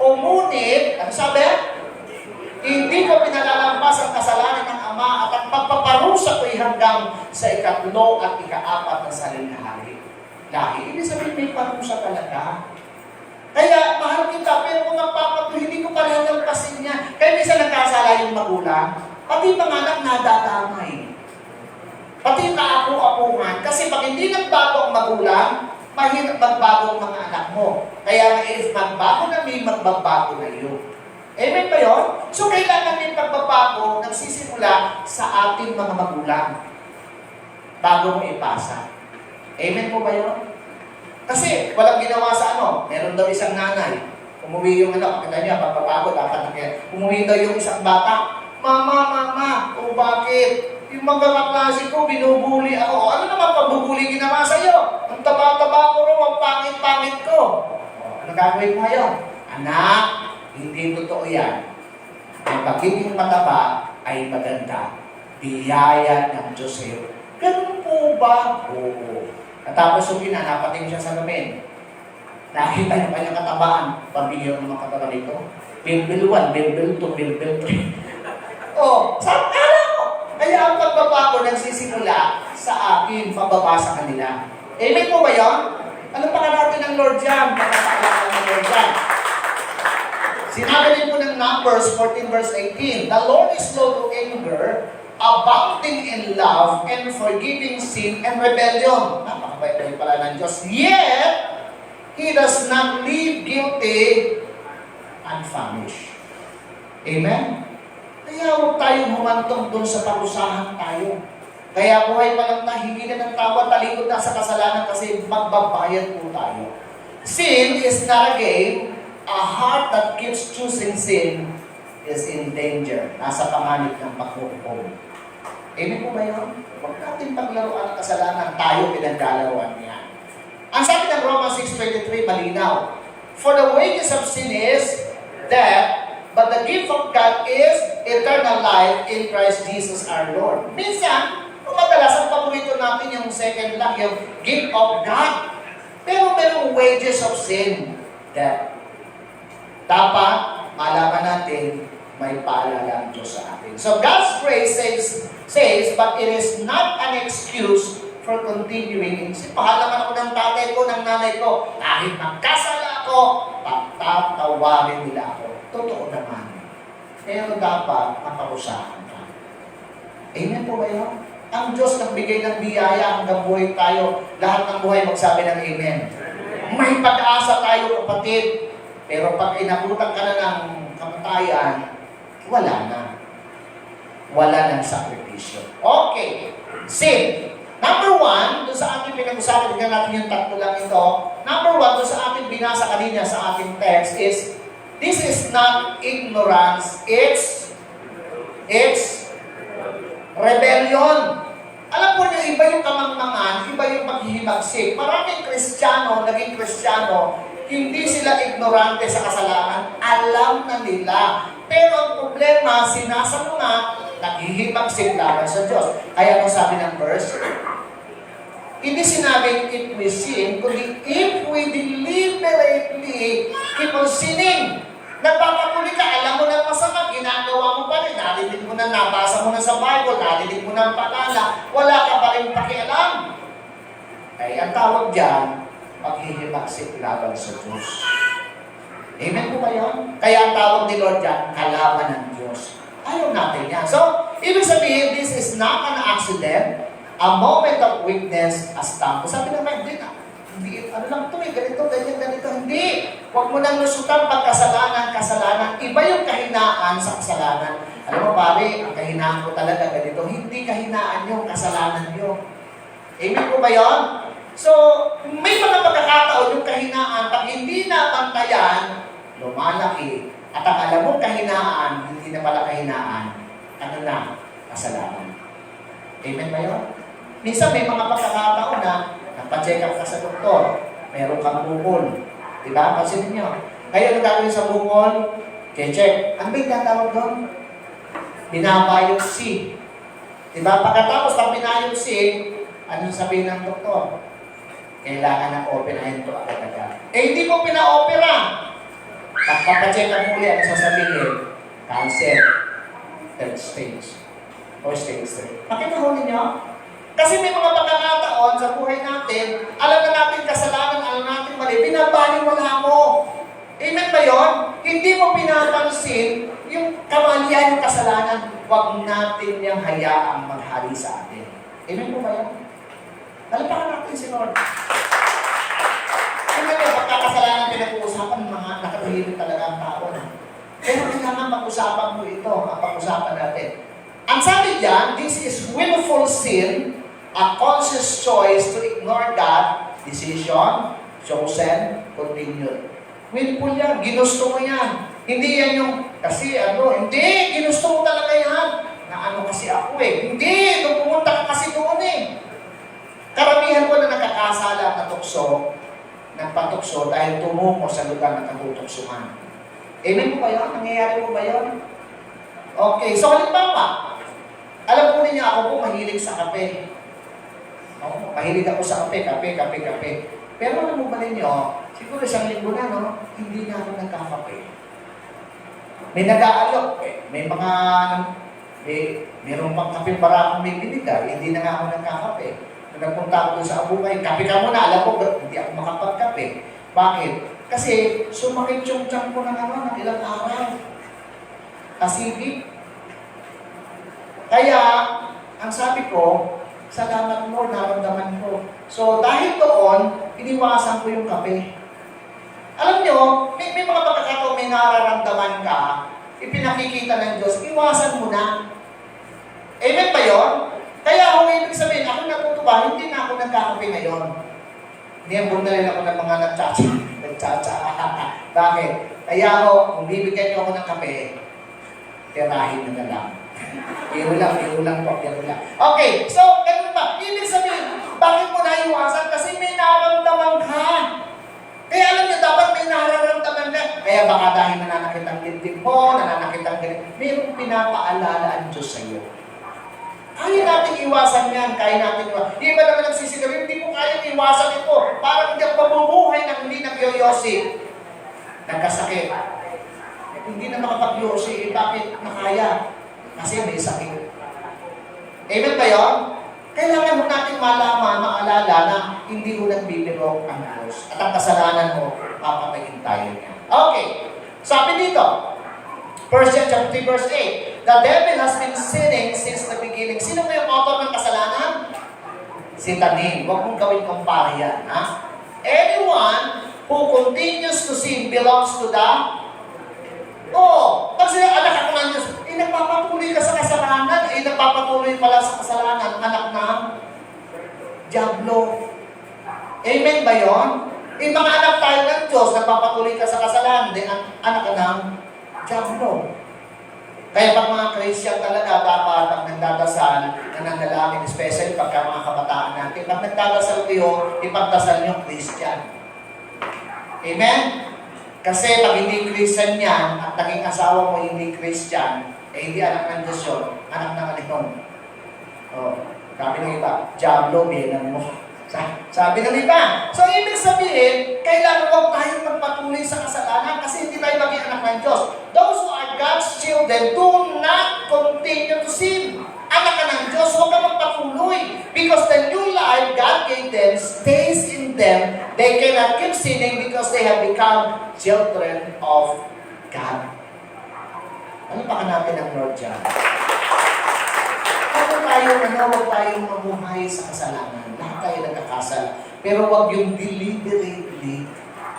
ngunit, ano sabi? Hindi ko pinalalampas ang kasalanan ng Ama at ang pagpaparusa ko'y hanggang sa 3 at 4 na salinahari. Dahil, ibig sabihin may parusa talaga. Kaya, mahal kita, pero kung magpapato, hindi ko palalampasin niya. Kaya minsan nagkasala yung magulang, pati panganak nadadamay. Pati kaapu-apungan. Kasi pag hindi nagbago ang magulang, mahirap magbago ang mga anak mo. Kaya if magbago na may magbabago na yun. Amen ba yun? So, kailangan may pagbabago nagsisimula sa ating mga magulang bago mo ipasa. Amen po ba yun? Kasi, walang ginawa sa meron daw isang nanay. Umuwi yung pakita niya, pagbabago, dapat na kaya. Umuwi daw yung isang bata. Mama, bakit? Yung mga kaklase ko, binubuli ako. Ano naman pagbubuli ginawa sa'yo? Ang taba-taba ko rin, ang pangit-pangit ko. Ano gagawin mo ngayon? Anak, hindi totoo yan. Ang pagiging mataba ay maganda. Biyaya ng Diyos sa'yo. Ganun po ba? Oo. At tapos yung napating siya sa lamin. Nakita niyo kanyang katabaan. Pabigyan ng mga katawan nito. Bilbil 1, bilbil 2, bilbil 3. Saan alam mo? Kaya ang pagbabago nagsisimula sa akin, pababa sa kanila. Amen po ba yun? Ano pa natin ng Lord dyan? Pagkakalaman ng Lord dyan. Sinabi din po ng Numbers 14 verse 18, the Lord is slow to anger, abounding in love, and forgiving sin and rebellion. Napakabait pala ng Diyos. Yet, He does not leave guilty unpunished. Amen? Kaya huwag tayong humantong doon sa parusahan tayo. Kaya buhay pa lang na, hindi na ng tawa, talikod na sa kasalanan kasi magbabayad po tayo. Sin is not a game. A heart that keeps choosing sin is in danger. Nasa panganib ng pagkukumpong. Amen po ba yun? Huwag natin paglaruan ng kasalanan, tayo pinaglalaruan niya. Ang sabi ng Romans 6:23, malinaw. For the wages of sin is death, but the gift of God is eternal life in Christ Jesus our Lord. Minsan, madalas ang paborito natin yung second lang, yung gift of God. Pero merong wages of sin, death. Dapat malaman natin may paalala ang Diyos sa atin. So God's grace says, but it is not an excuse for continuing. Pahalaman ako ng tatay ko, ng nanay ko, kahit magkasala ako, pagtatawarin nila ako. Totoo naman. Pero dapat maparusahan ka. Amen po ba yun? Ang Diyos nagbigay ng biyaya hanggang buhay tayo. Lahat ng buhay magsabi ng amen. May pag-asa tayo, kapatid. Pero pag inabutan ka na ng kamatayan, wala na. Wala ng sakripisyo. Okay. Sin. Number 1, doon sa ating pinag-usapan, tignan natin yung tatlo lang ito. Number 1, doon sa ating binasa kanina sa ating text is, this is not ignorance, it's rebellion. Alam po niyo, iba yung kamangmangan, iba yung paghihimagsik. Maraming Kristiyano, naging Kristiyano, hindi sila ignorante sa kasalanan. Alam na nila. Pero ang problema, sinasalungat, naghihimagsik laban sa Diyos. Kaya kung sabi ng verse, hindi sinabing if we sin, kundi if we deliberately keep on sinning. Nagpapatuloy ka, alam mo na masama, ginagawa mo pa rin, narinig mo na, nabasa mo na sa Bible, narinig mo na ang paalala, wala ka pa rin pakialam. Ay, ang tawag dyan, paghihimagsik laban sa Diyos. Amen po ba yun? Kaya ang tawag ni Lord dyan, kalaban ng Diyos. Ayaw natin yan. So, Ibig sabihin, this is not an accident, a moment of weakness, a stumble. Sabi naman, hindi, ano lang ito ganito, ganito. Hindi. Huwag mo nang lusutan pag kasalanan. Iba yung kahinaan sa kasalanan. Alam mo pare, ang kahinaan ko talaga ganito. Hindi kahinaan yung kasalanan nyo. Amen po ba yun? So, may mga pagkakataon yung kahinaan, pag hindi napantayan, lumalaki. At ang alam mo kahinaan, hindi na pala kahinaan. Ano na? Kasalanan. Amen ba yun? Minsan may mga pagkakataon na nagpa-check up ka sa doktor, meron kang bukol. Diba? Pansinin nyo. Ngayon, ang gagawin sa bukol, check. Ano ba yung tatawag doon? Binabiopsy. Diba? Pagkatapos ng binabiopsy, ano sabihin ng doktor? Kailangan ng operahin ito agad-agad. Hindi mo pina-opera. Pagpapacheck up muli, ano sasabihin? Cancer. Third stage. Or stage 3. Makita ho ninyo? Kasi may mga pagkakataon sa buhay natin, alam na natin kasalanan, alam natin mali, binabaliwala mo. Amen ba yun? Hindi mo pinapansin yung kamalian, yung kasalanan, huwag natin niyang hayaang maghari sa atin. Amen po ba yun? Talapakan natin si Lord. Amen ba, pagkakasalanan pinag-uusapan, mga nakatahimik talaga ang tao na. Pero kailangan pag-usapan mo ito, ang pag-usapan natin. Ang sabi diyan, this is willful sin, a conscious choice to ignore God, decision, chosen, continued. Willful yan, ginusto mo yan. Hindi yan yung, kasi hindi, ginusto mo talaga yan. Na kasi ako Hindi, nung pumunta ka kasi doon Karamihan ko na nakakasala at natukso, nagpatukso dahil tumungo sa lugar ng katutuksuhan. Amen po ba yun? Nangyayari po ba yun? Okay, so halimbawa, alam po ninyo ako po mahilig sa kape. Mahilig ako sa kape. Pero alam mo ba ninyo, siguro isang linggo na, hindi na ako nagkakape. May nag-aalok, mayroon pang kape para akong may binigay, hindi na nga ako nagkakape. Nung nagpunta ako doon sa Abukay, kape ka muna, alam ko, hindi ako makapagkape. Bakit? Kasi sumakit yung tiyan ko ng ilang araw. Acidic. Kaya, ang sabi ko, salamat mo, naramdaman ko. So, dahil doon, iniwasan ko yung kape. Alam nyo, may mga pagkakataon may nararamdaman ka, ipinakikita ng Diyos, iwasan mo na. Amen ba yun? Kaya kung ibig sabihin, ako natutuwa, hindi na ako nagkakape ngayon. Niyambog na rin ako ng mga nagtsatsa. Bakit? Kaya ako, kung bibigyan niyo ako ng kape, tirahin nyo na lang. Biro lang po. Okay, so, ganun ba? Ibig sabihin, bakit mo naiwasan? Kasi may nararamdaman ka. Kaya alam niyo, dapat may nararamdaman ka. Kaya baka dahil nananakit ang dibdib mo, nananakit ang ganito, mayroong pinapaalala ang Diyos sa iyo. Kaya natin iwasan yan, Di ba naman nagsisigaw, hindi mo kaya iwasan ito. Parang hindi ang mabubuhay ng hindi nagyoyosi. Nagkasakit. Hindi na makapag-yosi, bakit nakaya? Kasi may sakit. Amen ba yun? Kailangan mo natin malaman, maalala na hindi mo nagbibiro ang Diyos. At ang kasalanan mo, papatayin tayo niya. Okay. Sabi dito, 1 John chapter 3 verse 8, the devil has been sinning since the beginning. Sino mo yung author ng kasalanan? Si Tanin. Huwag mong gawin kumpara yan. Anyone who continues to sin belongs to the pag sila anak ako ng Diyos, nagpapatuloy ka sa kasalanan, nagpapatuloy pala sa kasalanan, anak ng Diablo. Amen ba yun? Mga anak tayo ng Diyos, nagpapatuloy ka sa kasalanan, anak ka ng Diablo. Kaya pag mga Christian talaga, dapat pag nagdadasal, nananalangin, especially pagka mga kabataan natin, pag nagdadasal kayo, ipagdasal nyo Christian. Amen? Kasi pag hindi Christian yan, at naging asawa mo hindi Christian, hindi anak ng Diyos yun, anak ng Alihon. Sabi ng iba, Diablo, bilang mo. Sabi ng iba. So, ibig sabihin, kailangan huwag tayong magpatuloy sa kasalanan kasi hindi tayo maging anak ng Diyos. Those who are God's children, do not continue to sin. Anak ka ng Diyos, huwag ka magpatuloy. Because the new life God gave them stays in them. They cannot keep sinning because they have become children of God. Ano pa ka natin ang Lord dyan? huwag tayong mamuhay sa kasalanan. Lahat tayo nagkakasala. Pero huwag yung deliberately,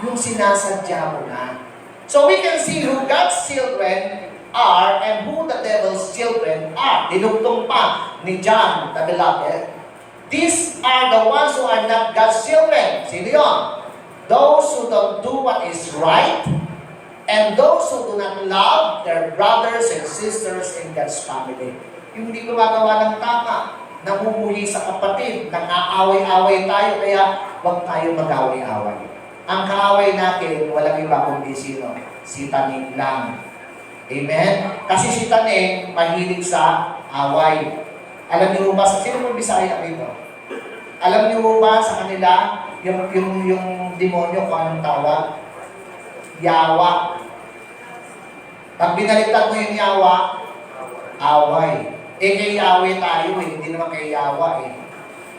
yung sinasadya mo na. So we can see who God's children are and who the devil's children are. Dinugtong pa ni John the Beloved. These are the ones who are not God's children. Sino yun? Those who don't do what is right, and those who do not love their brothers and sisters in God's family. Yung hindi gumagawa ng tama, namumuhi sa kapatid, nang-aaway-away tayo, kaya huwag tayo mag-away-away. Ang kaaway natin, walang iba kundi sino? Si Taning lang. Amen? Kasi si Taning, mahilig sa away. Alam niyo ba, sino mo Bisaya rito? Alam niyo ba sa kanila, yung demonyo, kung anong tawag? Yawa. Pag binaliktad mo yung yawa, away. Kay yawe tayo hindi naman kay yawa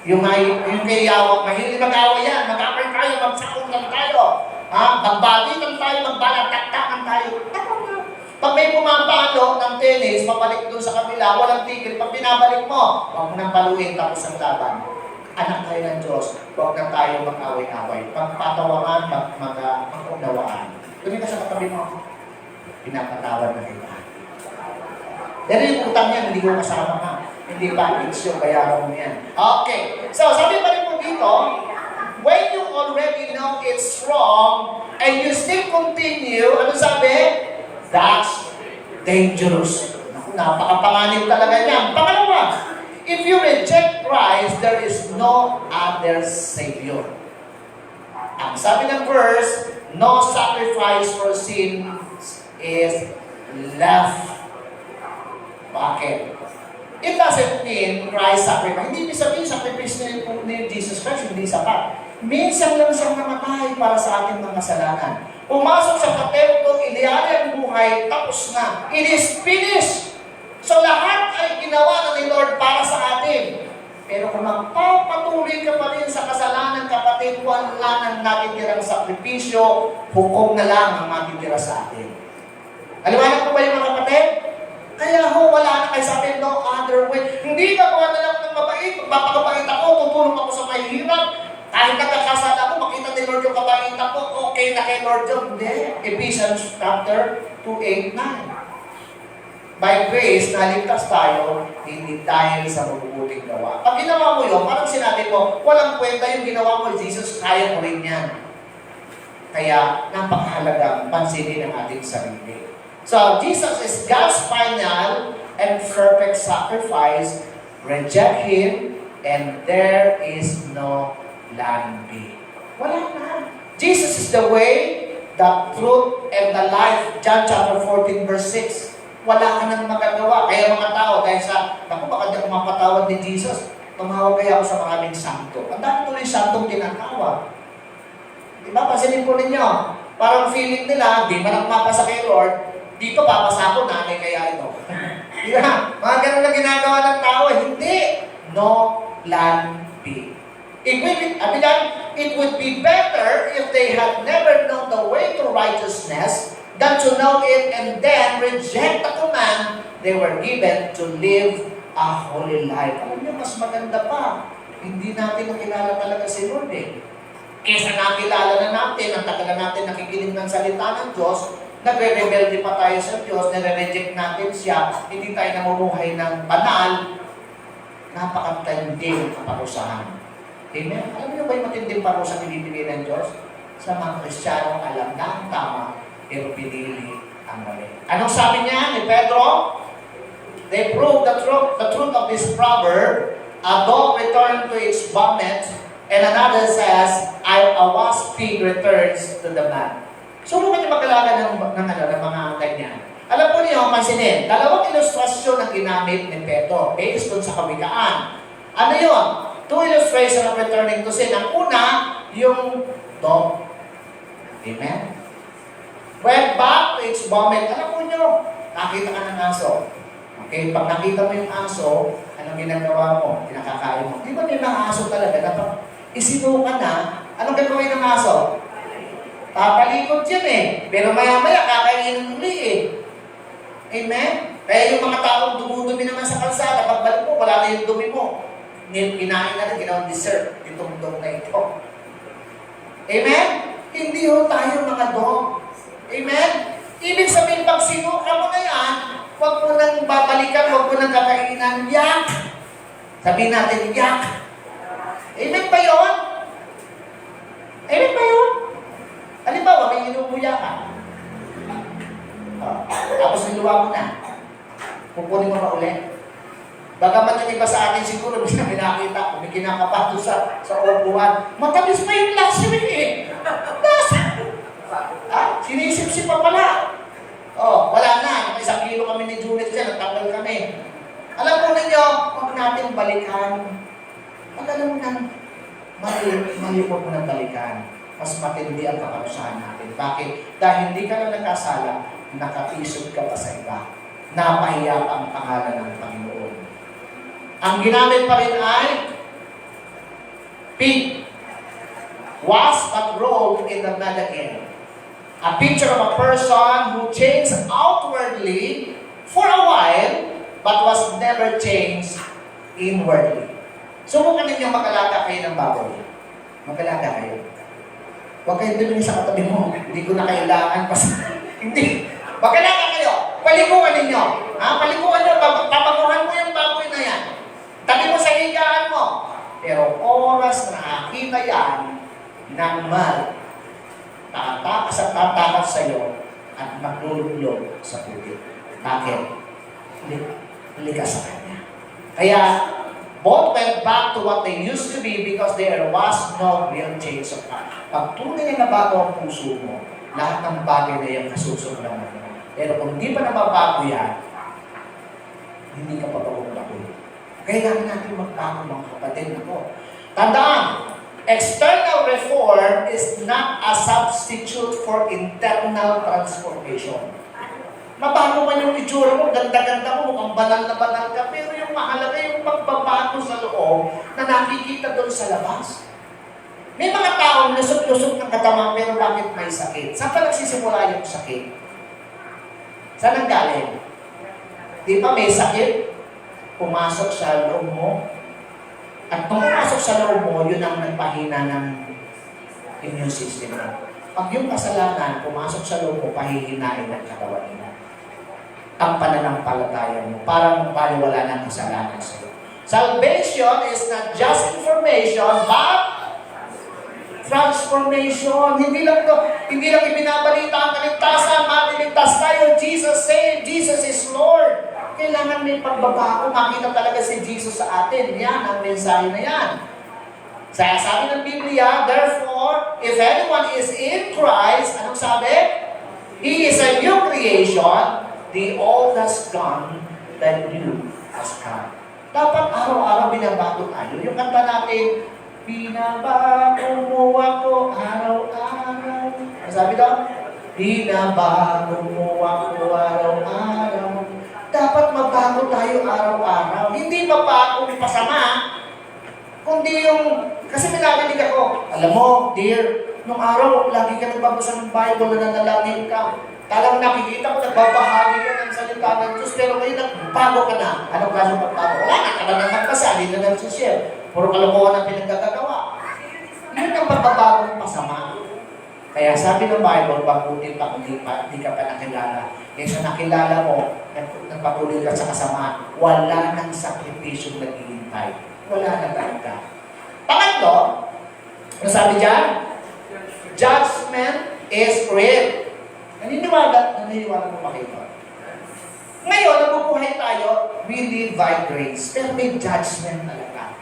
Yung kay yawa, mahilig mag-away yan, mag-away tayo, magsakungan tayo. Magbabitan tayo, magbalatataktakan tayo. Pag may pumapalo ng tennis, papalik doon sa kabila, walang tigil. Pag binabalik mo, huwag mo nang paluin tapos ang laban. Anak tayo ng Diyos, huwag na tayo mag-away-away. Pagpatawaran, mag-unawaan. Kung ka sa katabi mo, pinapatawad na kita. Pero yung utang yan, hindi ko kasama ka. Hindi pa yung bayaran mo yan. Okay. So, sabi pa rin po dito, when you already know it's wrong, and you still continue, ano sabi? That's dangerous. Napakapanganib talaga niyan. Pangalawa, if you reject Christ, there is no other Savior. Ang sabi ng verse, no sacrifice for sin is left. Bakit? It doesn't mean Christ sacrifice. Hindi ibig sabihin sacrifice ni Jesus Christ, hindi sapat. Minsan lang siyang namatay para sa ating mga kasalanan. Pumasok sa katemplo, iniyari ang buhay, tapos na. It is finished. So lahat ay ginawa na ni Lord para sa atin. Pero kung magpapatuloy ka pa rin sa kasalanan, kapatid, wala nang natitirang sakripisyo, hukom na lang ang matitira sa atin. Aliwanag po ba yung mga kapatid? Kaya wala na kayo sa atin, no other way. Hindi gagawa na lang ng mabait. Magpapakabait ako, tutulong ako sa mahirap. Kahit nagkakasala ako, makita ni Lord yung kabait ako, okay na kay Lord yun. Hindi. Ephesians chapter 2:8-9. By grace, naligtas tayo, hindi dahil sa mabubuting gawa. Pag ginawa mo yun, parang sinabi ko, walang kwenta yung ginawa mo, Jesus, kaya mo rin yan. Kaya, napakahalagang pansinin ang ating sarili. So, Jesus is God's final and perfect sacrifice. Reject Him, and there is no plan B. Wala na. Jesus is the way, the truth, and the life. John chapter 14, verse 6. Wala ka nang magagawa. Kaya mga tao, dahil sa, naku, baka di ako mapatawad ni Jesus, tumawag kaya ako sa maraming santo. Ang dami tuloy santong tinatawag. Diba? Pansinin po ninyo. Parang feeling nila, di man ang mapasa kay Lord, dito papasa ko, nanay kaya ito. Diba? Mga ganun na ginagawa ng tao. Hindi. No plan B. It would be better if they had never known the way to righteousness than to know it and then reject the command they were given to live a holy life. Alam niyo, mas maganda pa. Hindi natin nakilala talaga si Lord Kesa nakilala na natin, ang tagal na natin nakikinig ng salita ng Diyos, nagre-rebelde pa tayo sa Diyos, nare-reject natin siya, hindi tayo namumuhay ng banal, napakatinding kaparusahan. Amen? Alam niyo ba yung matinding parusa pinipili ng Diyos? Sa mga Kristiyano, alam na ang tama, pero pinili ang mali. Anong sabi niya ni Pedro? They prove the truth of this proverb. A dog returned to its vomit, and another says, a wasp pig returns to the man. So, huwag niyo mag-alaga ng mga ganyan. Alam po niyo, pansinin, dalawang ilustrasyon ang ginamit ni Pedro based dun sa kawikaan. Ano yun? Two illustrations of returning to sin. Ang una, yung dog. Amen? Went back to its vomit. Alam po niyo, nakita ka ng aso. Okay, pag nakita mo yung aso, anong ginagawa mo? Kinakakain mo. Di ba may mga aso talaga? Dapat isinuka na, anong gagawin ng aso? Papalikot yan Pero maya-maya, kakainin uli Amen? Kaya yung mga taong dumudumi naman sa kalsada, pagbalik mo, wala na yung dumi mo. Kinain na rin, ginawang dessert, itong dog na ito. Amen? Hindi ho tayo mga dog. Amen? Ibig sabihin, pag sinuka mo na yan, huwag mo nang babalikan, huwag mo nang kakainan, yak! Sabihin natin, yak! Amen ba yun? Amen ba yun? Halimbawa, may inuuya ka. Tapos niluwa mo na. Pupunin mo pa ulit. Bagamat yung iba sa akin siguro, hindi na pinakita ko, may kinakapato sa upuan. Matamis pa yung last week eh. Sinisip-sip pa pala. Wala na. 1 kilo kami ni Juliet dyan, nagtanggal kami. Alam mo ninyo, huwag natin balikan. Pag alam mo nang mali mo nang balikan, mas matindi ang kakarusahan natin. Bakit? Dahil hindi ka na nagkasala, nakapisod ka pa sa iba. Napahiya pa ang pangalan ng Panginoon. Ang ginamit pa rin ay pig. Was but rolled in the mud again. A picture of a person who changed outwardly for a while, but was never changed inwardly. Subukan ninyo mag-alaga kayo ng baboy. Mag-alaga kayo. Huwag kayong dumingin sa katabi mo. Hindi ko na kailangan pa Hindi. Mag-alaga kayo. Paliguan ninyo. Paliguan nyo. Papaguhan mo yung baboy na yan. Tabi mo sa higaan mo. Pero oras na nakita yan ng mal, tatakas at tatakas sa'yo at maglulog sa tubig. Bakit? Likas sa kanya. Kaya, both went back to what they used to be because there was no real change of heart. Pag tunay na nabago ang puso mo, lahat ng bagay na yung kasusunod mo. Pero kung hindi pa nababago yan, hindi ka pa bago-bago. Kailangan natin magbago mga kapatid ko. Tandaan, external reform is not a substitute for internal transformation. Mabago man yung itsura mo, ganda-ganda mo, mukhang banal na banal ka, pero yung mahalaga yung pagbabago sa loob na nakikita doon sa labas. May mga taong lusot-lusot ng katawan, pero bakit may sakit? Saan pa nagsisimula yung sakit? Saan ang galing? Di pa may sakit? Pumasok sa loob mo. At kung pumasok sa loob mo, yun ang nagpahina ng immune system mo. Pag yung kasalanan, pumasok sa loob mo, pahihinain ng katawan mo. Ang pananampalataya mo, parang baliwala ng kasalanan sa iyo. Salvation is not just information, but transformation. Hindi lang ibinabalita ang kaligtasan, maliligtas tayo, Jesus saved, Jesus is Lord. Kailangan may pagbabago, makita talaga si Jesus sa atin. Yan, ang mensahe na yan. Sabi ng Biblia, therefore, if anyone is in Christ, anong sabi? He is a new creation, the old has gone, the new has come. Dapat araw-araw binabago tayo. Yung kanta natin, binabago mo ako araw-araw. Sabi daw, binabago mo ako araw-araw. Dapat magbago tayo araw-araw. Hindi mabagong pasama, kundi yung, kasi minarinig ako, alam mo, dear, nung araw, lagi ka nagbabasa ng Bible na nanalangin ka. Talang nakikita ko, nagbabahagi ka ng salita ng Diyos, pero ngayon nagbago ka na. Anong klaseng pagbago? Wala na, ka na nang magpasa, hindi na nagsushare. Puro kalokohan ang pinagkagagawa. Yun ang pagbabagong pasama. Kaya sabi ng Bible, mabuti pa kung hindi ka pa nakilala. Kaysa nakilala mo, nagpatuloy ka sa kasamaan, wala nang sakripisyong naghihintay. Wala nang talaga. Pangatlo, ano sabi dyan? Judgment is real. Naniniwala mo makita. Ngayon, nabubuhay tayo, we live by grace. Pero may judgment talaga.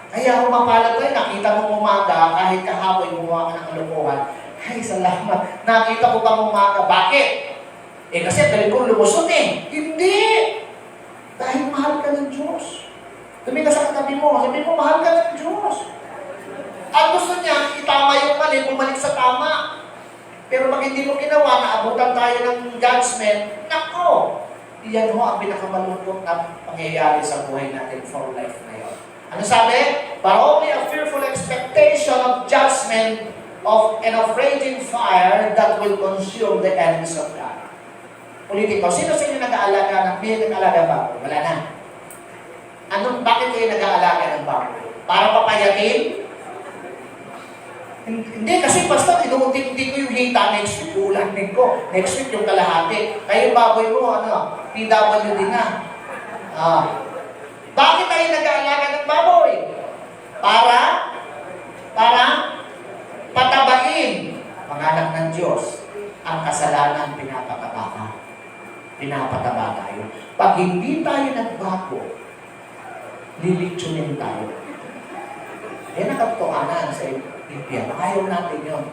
Kaya kung mapalag tayo, nakita mo umaga, kahit kahapon gumawa ka ng kalokohan, ay, salamat. Nakita ko bang umaga. Bakit? Kasi dahil kong lumusot Hindi! Dahil mahal ka ng Diyos. Tumingin ka sa katabi mo. Sabi mo, mahal ka ng Diyos. At gusto niya, itama yung mali, bumalik sa tama. Pero pag hindi mo ginawa, naabutan tayo ng judgment, nako! Iyan ho ang pinakamalungkot na pangyayari sa buhay natin for life na yun. Ano sabi? But only a fearful expectation of judgment and of raging fire that will consume the enemies of God. politiko. Sino sa inyo nag-aalaga ng nag-aalaga ba? Wala na. Bakit kayo nag-aalaga ng baboy? Para papayatin? Hindi, kasi basta inuunti-unti ko yung hita next week, ulanin ko. Next week yung kalahati. Kaya yung baboy mo, PWD na. Bakit tayo nag-aalaga ng baboy? Para patabain, panganak ng Diyos, ang kasalanan pinapataba tayo. Pag hindi tayo nagbago, lilitsunin tayo. Yan ang katotohanan sa Biblia. Ayaw natin yun.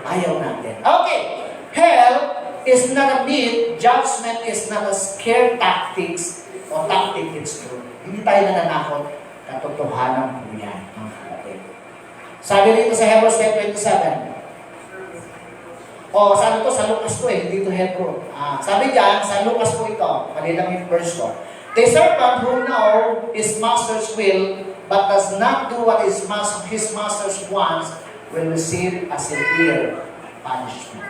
Ayaw natin. Okay. Hell is not a myth. Judgment is not a scare tactics o tactic. It's true. Hindi tayo nananakot. Katotohanan po yan, mga kapatid. Sabi dito sa Hebrews 10:27. Sabi to sa Lucas to hindi to Hebrew. Sabi diyan, sa Lucas po ito. Mali lang yung verse ko. The servant who know his master's will but does not do what his master's wants will receive a severe punishment.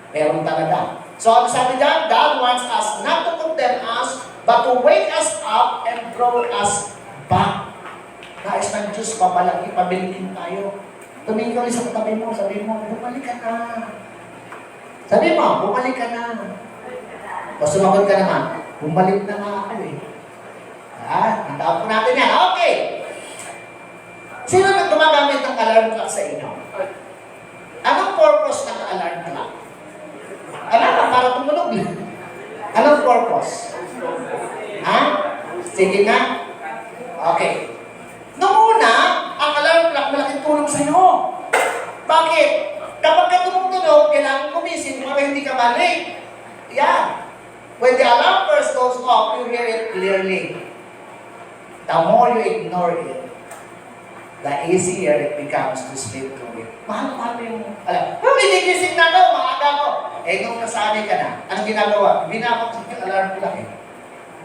Meron talaga. So, ano sabi dyan? God wants us not to condemn us, but to wake us up and draw us back. Nais ng Diyos, pabilikin tayo. Tumingin ka ulit sa katabi mo, sabi mo, bumalik ka na. Sabi mo, bumalik ka na. O sumagot ka naman, bumalik na nga ako eh. Nandaan po natin yan. Okay. Sino na gumagamit ng alarm clock sa inyo? Anong purpose ng alarm clock? Alam mo, para tumunog. Anong purpose? Sige na. Okay. Noong una, ang alarm clock malaking tulong sa iyo. Bakit? Kapag ka tumunog, kailangan kumising para hindi ka balik. Yan. When the alarm first goes off, you hear it clearly. The more you ignore it, the easier it becomes to sleep through it. Mahal yung, hindi gising na ako, maaga ko. Nung nasanay ka na, anong ginagawa? Binakot yung alarm clock eh.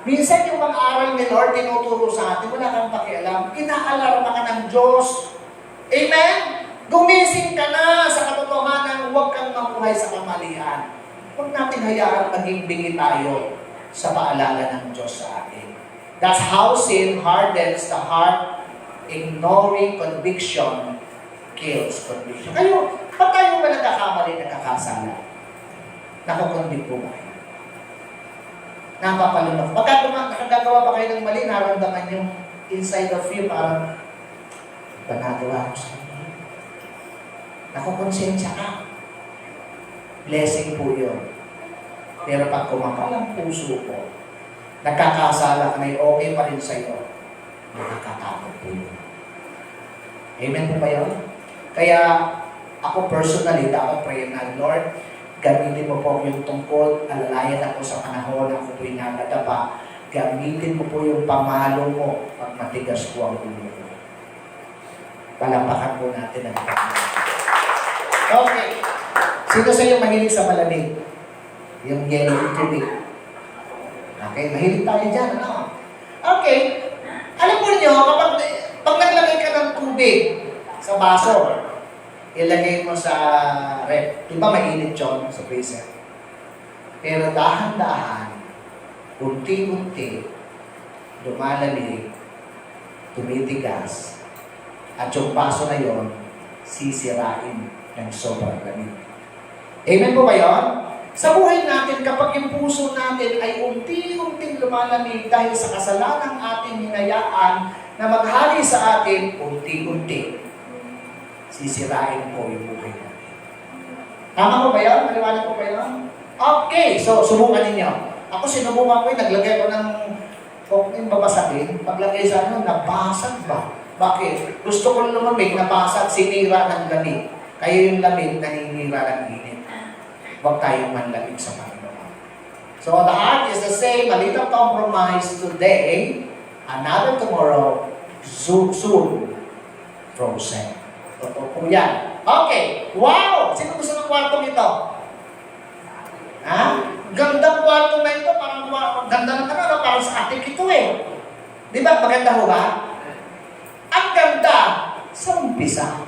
Minsan yung mga aral ni Lord, tinuturo sa atin, wala kang pakialam, inaalarma ka ng Diyos. Amen? Gumising ka na sa katotohanan, huwag kang mamuhay sa kamalian. Huwag natin hayaan maging bingi tayo sa paalala ng Diyos sa atin. That's how sin hardens the heart. Ignoring conviction kills conviction. Kayo, ba't tayo ba nagkakamali, nagkakasala? Nakukonvict po ba kayo? Napapalunok. Pagka nakagagawa pa kayo ng mali, naramdaman yung inside of you, parang, ba nagawa ko sa inyo? Nakukonsensya ka. Blessing po yun. Pero pag kumakalang puso ko, nagkakasala ka na okay pa rin sa'yo, nakakatakot po yun. Amen po ba yun? Kaya, ako personally, dapat pray na, Lord, gamitin mo po yung tungkol, alalayan ako sa panahon, ako po'y nagadaba, gamitin mo po yung pamalo mo pag matigas po ang ulo ko. Palampakan po natin ang Panginoon. Okay. Sino sa inyo mahilig sa malamig? Yung yellow tubig. Okay, mahilig tayo dyan, ano? Okay. Alam po niyo, pag naglagay ka ng tubig sa baso, ilagay mo sa rep. Di ba mainit yun sa freezer? Pero dahan-dahan, unti-unti, lumalamig, tumitigas, at yung baso na yon sisirain ng sobrang lamig. Amen po ba yun? Sa buhay natin, kapag yung puso natin ay unti-unting lumalamig dahil sa kasalanang ating hinayaan na maghali sa atin, unti-unti, sisirain po yung buhay natin. Tama po ba yun? Maliwanag po ba yun? Okay, so subukan ninyo. Ako sinubukan ko naglagay ko ng yung babasakin. Paglagay sa nabasag ba? Bakit? Gusto ko lumamig, nabasag, sinira ng lamig. Kaya yung lamig, naninira ng init. Huwag tayong manlamig sa Panginoon. So the heart is the same, a little compromise today, another tomorrow, soon frozen. Totoo po yan. Okay, wow! Sino gusto ng kwartong ito? Gandang kwarto na ito, parang ganda ng parang sa atik ito eh. Di ba? Maganda ho ba? Ang ganda sa umpisa.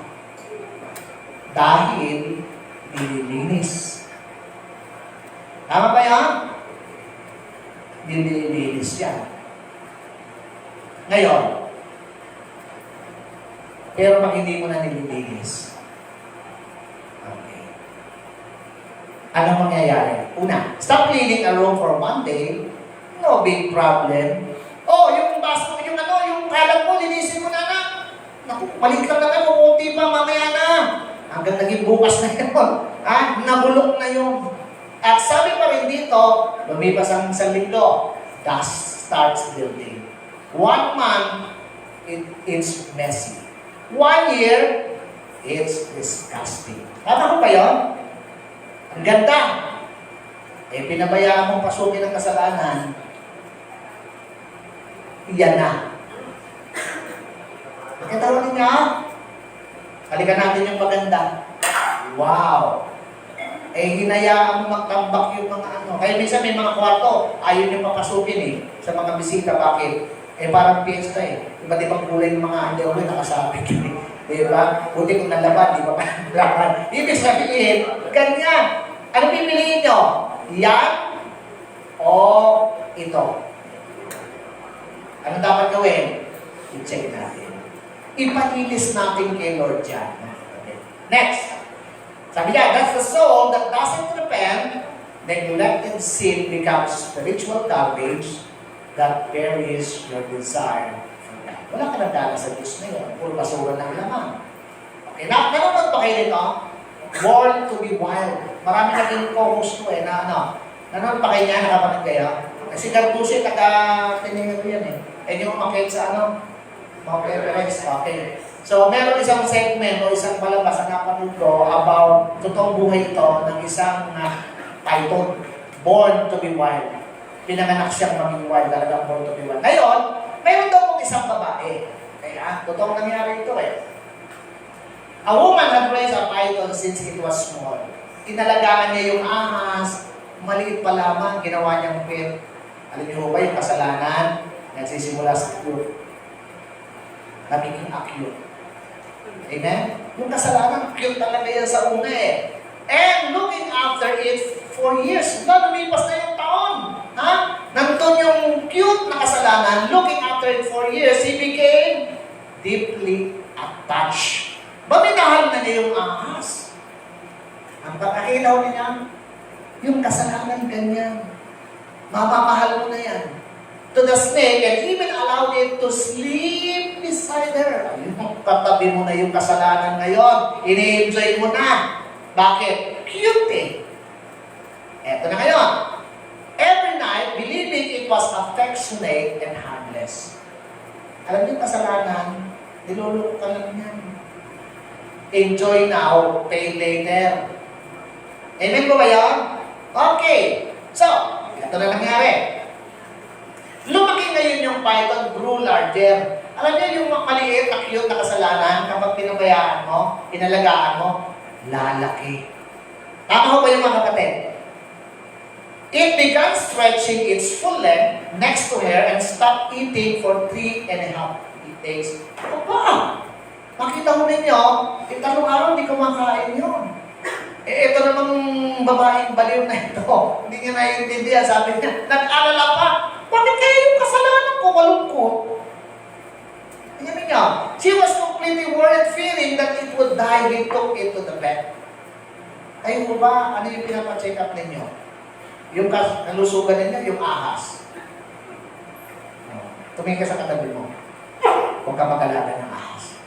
Dahil nililinis. Tama ba yan? nililinis yan. Ngayon, pero pag hindi mo na nililinis, okay. Ano mangyayari? Una, stop cleaning a room for one day, no big problem. Oh, yung baso, yung kalat mo, linisin mo na. Naku, maliit lang naman, kukunti pa, mamaya na. Hanggang naging bukas na yun. Nabulok na yun. At sabi pa rin dito, lumipas ang isang linggo, dust starts building. 1 month, it's messy. 1 year, it's disgusting. Tama ko ba yun? Ang ganda. Pinabayaan mong pasukin ng kasalanan, iyan na. Pagkatawa niya, halikan natin yung maganda. Wow! Hinayaan mo magtambak yung mga ano. Kaya minsan may mga kwarto, ayaw nyo papasukin sa mga bisita. Bakit? Parang piyesta Iba't ibang kulay ng mga hindi ulit nakasabit. Diba? Buti kung nalaban, di ba? Nalaban. Ibig sabihin, ganyan. Ano pipiliin nyo? Yan o ito? Ano dapat gawin? I-check natin. Ipanilis natin kay Lord yan. Next. Sabi niya, that's the soul that doesn't repent, neglected sin becomes spiritual garbage that buries your desire for God. Wala ka nang dala sa Diyos na yun. Puro basura ng laman. Okay, nanonood pa kayo nito? Born to be wild. Marami naging co-host ko na ano. Nanonood pa kayo niya, nakapanood kayo? Kasi Garduce, taga-tinignan ko yan hindi mo makita sa ano? Mount Everest. Okay. So, meron isang segment o isang palabas na napanood ko about totoong buhay ito ng isang python. Born to be wild. Pinanganak siyang maging wild, talagang born to be wild. Ngayon, mayroon daw pong isang babae. Kaya, totoong nangyari ito A woman had raised a python since it was small. Inalagaan niya yung ahas, maliit pa lamang, ginawa niyang pet. Alam niyo ba yung kasalanan? Nagsisimula sa cute. Nagiging acute. Amen? Yung kasalanan, cute talaga yan sa una And looking after it for years. Lumipas na yung taon. Nandun yung cute na kasalanan, looking after it for years, he became deeply attached. Baminahal na niya yung ahas. Ang pagkakilaw niya, yung kasalanan ganyan. Mamamahal mo na yan. To the snake, and even allowed it to sleep beside her. Ayun, katabi mo na yung kasalanan ngayon. Ini-enjoy mo na. Bakit? Cute Eto na ngayon. Every night, believing it was affectionate and harmless. Alam niyo, kasalanan, niluloko ka lang yan. Enjoy now, pay later. Amen ko ba yan? Okay. So, ito na nangyari. Lumaki ngayon yung python, grew larger. Alam niyo yung maliit na cute na kasalanan, kapag pinabayaan mo, inalagaan mo, lalaki. Tama ko ba yung mga kapatid? It began stretching its full length next to her and stopped eating for 3.5 days. Opa! Makita mo ninyo, itanong araw hindi kumakain yun. Ito namang babaeng baliw na ito. Hindi niya naiintindihan. Sabi niya, nag-alala pa. Bakit kaya yung kasalanan ko malungkot? Tingnan niyo. She was completely worried, fearing that it would die. He took it to the vet. Kayo mo ba, ano yung pinapacheck up ninyo? Yung nalusugan ninyo, yung ahas. Tumingin ka sa katabi mo. Huwag ka mag-alaga ng ahas.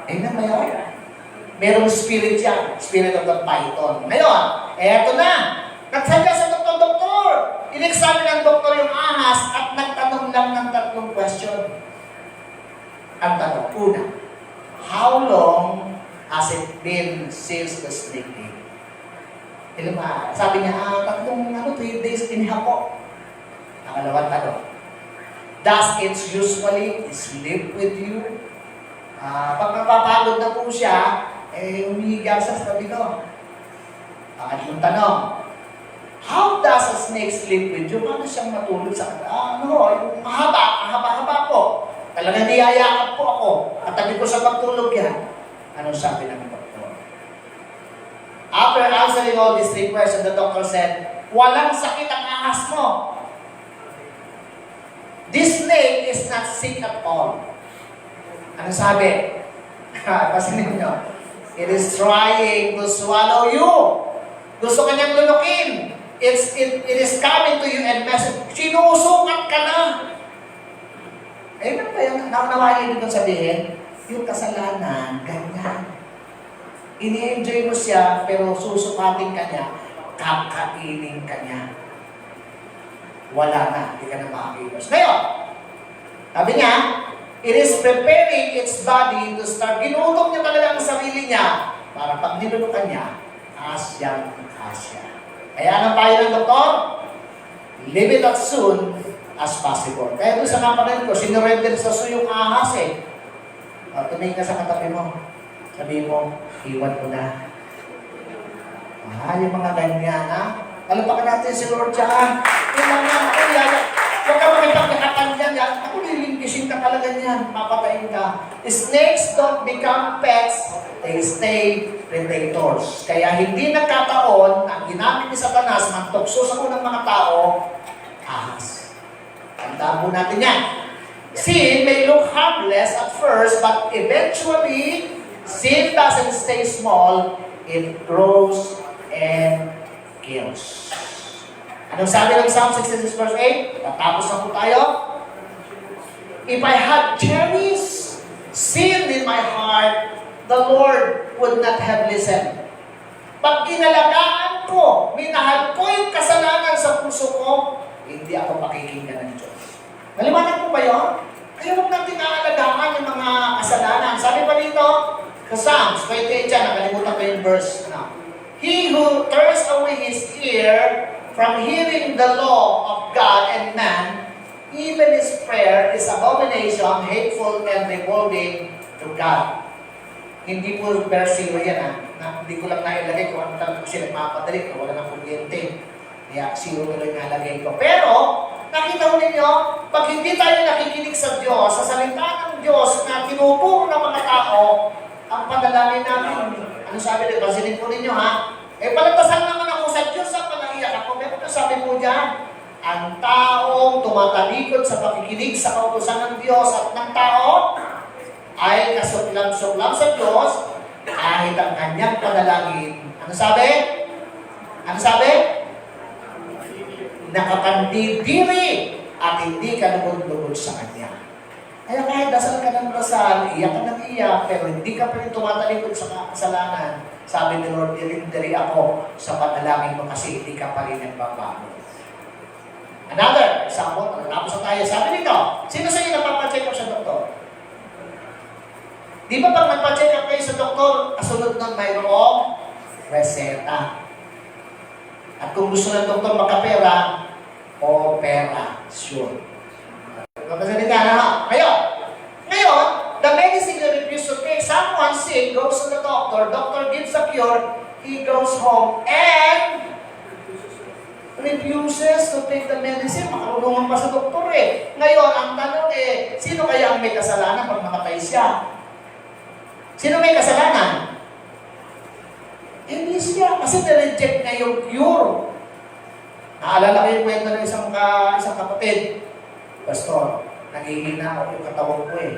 Amen ba yun? Merong spirit yan. Spirit of the python. Ngayon, eto na. Nagsadya sa doktor. In-examine ng doktor yung ahas at nagtanong lang ng 3 question. Ang tanong, una, how long has it been since the snake came? Sabi niya, 3 days in hako. Nakalawang tanong, does it usually sleep with you? Pag napapagod na po siya, umihiga siya sa tabi ko. Pangatlong tanong, how does a snake sleep with you? Paano siyang matulog sa yung mahaba po. Talagang niyayakap po ako. At tabi ko sa pagtulog yan. Anong sabi ng doktor? After answering all these 3 questions, the doctor said, walang sakit ang ahas mo. This snake is not sick at all. Ano sabi? Pasinin nyo. It is trying to swallow you. Gusto kanyang lunukin. It is coming to you and message. Sinusukat ka na. Eh, ano ba yung naunawain dito sabihin? Yung kasalanan, ganyan. Ini-enjoy mo siya, pero susukatin ka niya, kakainin ka niya. Wala na, hindi ka na makakilos. Ngayon, sabi niya, it is preparing its body to start. Ginutom niya talaga ang sarili niya para pag nilunukan niya, asyang asya. Kaya anong payo ng doktor? Leave it as soon as possible. Kaya doon sa kapatid ko, sinurrender sa suyong ahas eh. Tumingin ka sa katabi mo. Sabi mo, iwan ko na. Yung mga ganyan, ha? Alapakan natin si Lord dyan. Ilan na, ako yan. Huwag ka makipagkakatan dyan, yan. Ako nilingkisin ka talaga niyan. Papatayin ka. Snakes don't become pets. They stay predators. Kaya hindi nagkataon ang ginamit ni Satanas magtukso sa unang mga tao, ahas. Tandaan po natin yan. Sin may look harmless at first, but eventually, sin doesn't stay small, it grows and kills. Anong sabi ng Psalm 66 verse 8? Tatapos na po tayo. If I had cherished sin in my heart, the Lord would not have listened. Pag inalagaan ko, minahal ko yung kasalanan sa puso ko, hindi ako pakikinggan ng Diyos. Naliwanag po ba yun? Kaya huwag natin aalagaan yung mga kasalanan. Sabi pa dito, sa Psalms 28 dyan, nakalimutan ko yung verse. He who turns away his ear from hearing the law of God and man, even his prayer is abomination, hateful, and revolting to God. Hindi po verse 0 yan hindi ko lang nailagay kung ano talaga kasi nagmamadali, wala nang kuryente. Kaya 0 tuloy nalagay ko. Pero, nakita ko ninyo, pag hindi tayo nakikinig sa Diyos, sa salita ng Diyos na tinuturo ng mga tao, ang panalangin namin, ano sabi nito? Pansinin po ninyo ha? Palagpasan naman ako sa Diyos sa panaiyak ako. Meron na sabi po dyan, ang taong tumatalikod sa pakikinig sa kautusan ng Diyos at ng tao ay kasuklam-suklam sa Diyos kahit ang kanyang panalangin. Ano sabi? Ano sabi? Nakapandidiri at hindi ka lugod-lugod sa Kanya. Kaya kahit dasal ka ng dasal, iyak ka ng iyak, pero hindi ka pa rin tumatalikod sa kasalanan, sabi ni Lord, dirindiri ako sa panalangin mo kasi hindi ka pa rin nagbabago. Another example, tapos na tayo. Sabi nito, sino sa inyo napapacheck up sa doktor? Di ba pag nagpa-check up kayo sa doktor, kasunod nun mayroong reseta. At kung gusto ng doktor makapera, o pera, sure. Magkasalita na ha. Ngayon, the medicine you refuse to take, someone sick goes to the doctor gives a cure, he goes home and refuses to take the medicine. Makarunungan pa sa doktor eh. Ngayon, ang tanong sino kaya ang may kasalanan pag namatay siya? Sino may kasalanan? Hindi siya, kasi na-reject niya yung cure. Naalala ko yung kwento ng isang kapatid. Pastor, nangihina ako yung katawan ko eh.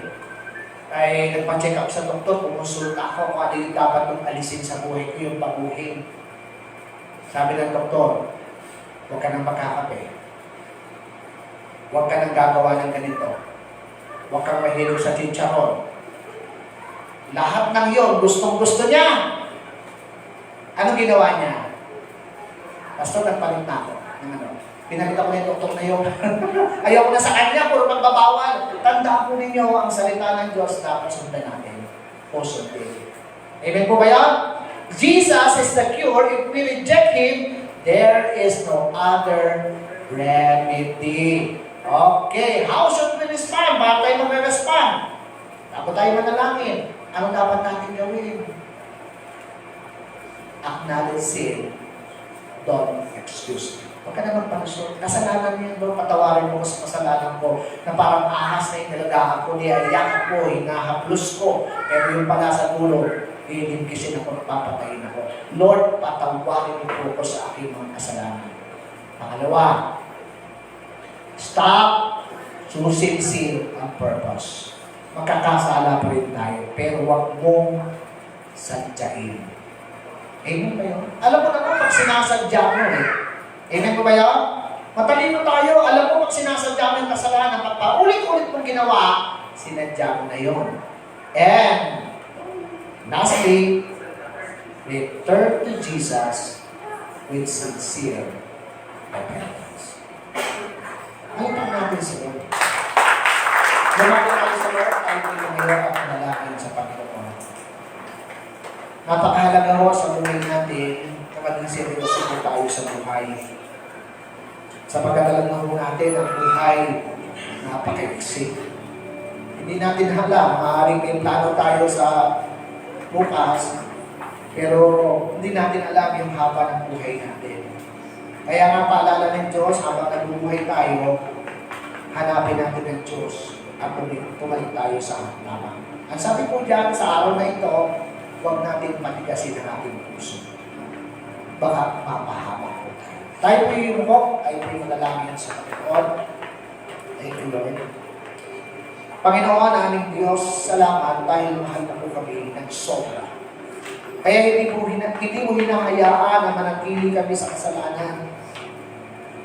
Ay nagpa-check up sa doktor, kumonsulta ako kung ano yung dapat kong alisin sa buhay ko, yung baguhin. Sabi ng doktor, huwag ka nang magkakape. Huwag ka nang gagawa ng ganito. Huwag kang mahilo sa chicharon. Lahat ng yon gustong-gusto niya. Ano ginawa niya? Pastor, nagpalit na ako. Pinakita ko na yung doktor na yun. Ayaw ko na sa kanya, puro pagbabawal. Tandaan po ninyo ang salita ng Diyos, dapat sundan natin. O sundin. Amen po ba yan? Jesus is the cure. If we reject Him, there is no other remedy. Okay, how should we respond? Bakit tayo mag-respond? Dapat tayo manalangin. Ano dapat natin gawin? Acknowledge sin. Don't excuse me. Huwag ka na magpanusot. Kasalanan niyo doon, patawarin mo sa kasalanan ko na parang ahas na yung nalagahan ko, niyayak ko, hinahaplos ko. Pero yung pala sa dulo, ilimkisin ako, papatayin ako. Lord, patawarin mo ko sa aking mga kasalanan. Pangalawa, stop choosing sin on purpose. Magkakasala pa rin tayo, pero huwag mong sadyain. Amen ba yun? Alam mo naman pag sinasadya mo eh. Amen ba yun? Matalino tayo, alam mo pag sinasadya mo yung kasalanan, pag paulit-ulit mong ginawa, sinadya mo na yun. And, lastly, return to Jesus with sincere repentance. Halitan natin sa Lord. Lumapit tayo sa Lord, tayo po yung ngayon at manalangin sa Panginoon. Napakahalaga ho sa buhay natin na maging seryoso po tayo sa buhay. Sa pagkakalang na po natin, ang buhay napaka-exit. Hindi natin alam, maaaring may plano tayo sa bukas, pero hindi natin alam yung haba ng buhay natin. Kaya nga paalala ng Diyos, habang nabubuhay tayo, hanapin natin ng Diyos at pumalik tayo sa tamang. Ang sabi po dyan, sa araw na ito, huwag natin patigasin ang ating puso. Baka mapahama po tayo. Tayo po yung tayo po yung manalangin sa Panginoon. Thank you, Lord. Panginoon, aming Diyos, salamat dahil mahal na po kami ng sobra. Kaya hindi mo hinahayaan na manatili kami sa kasalanan.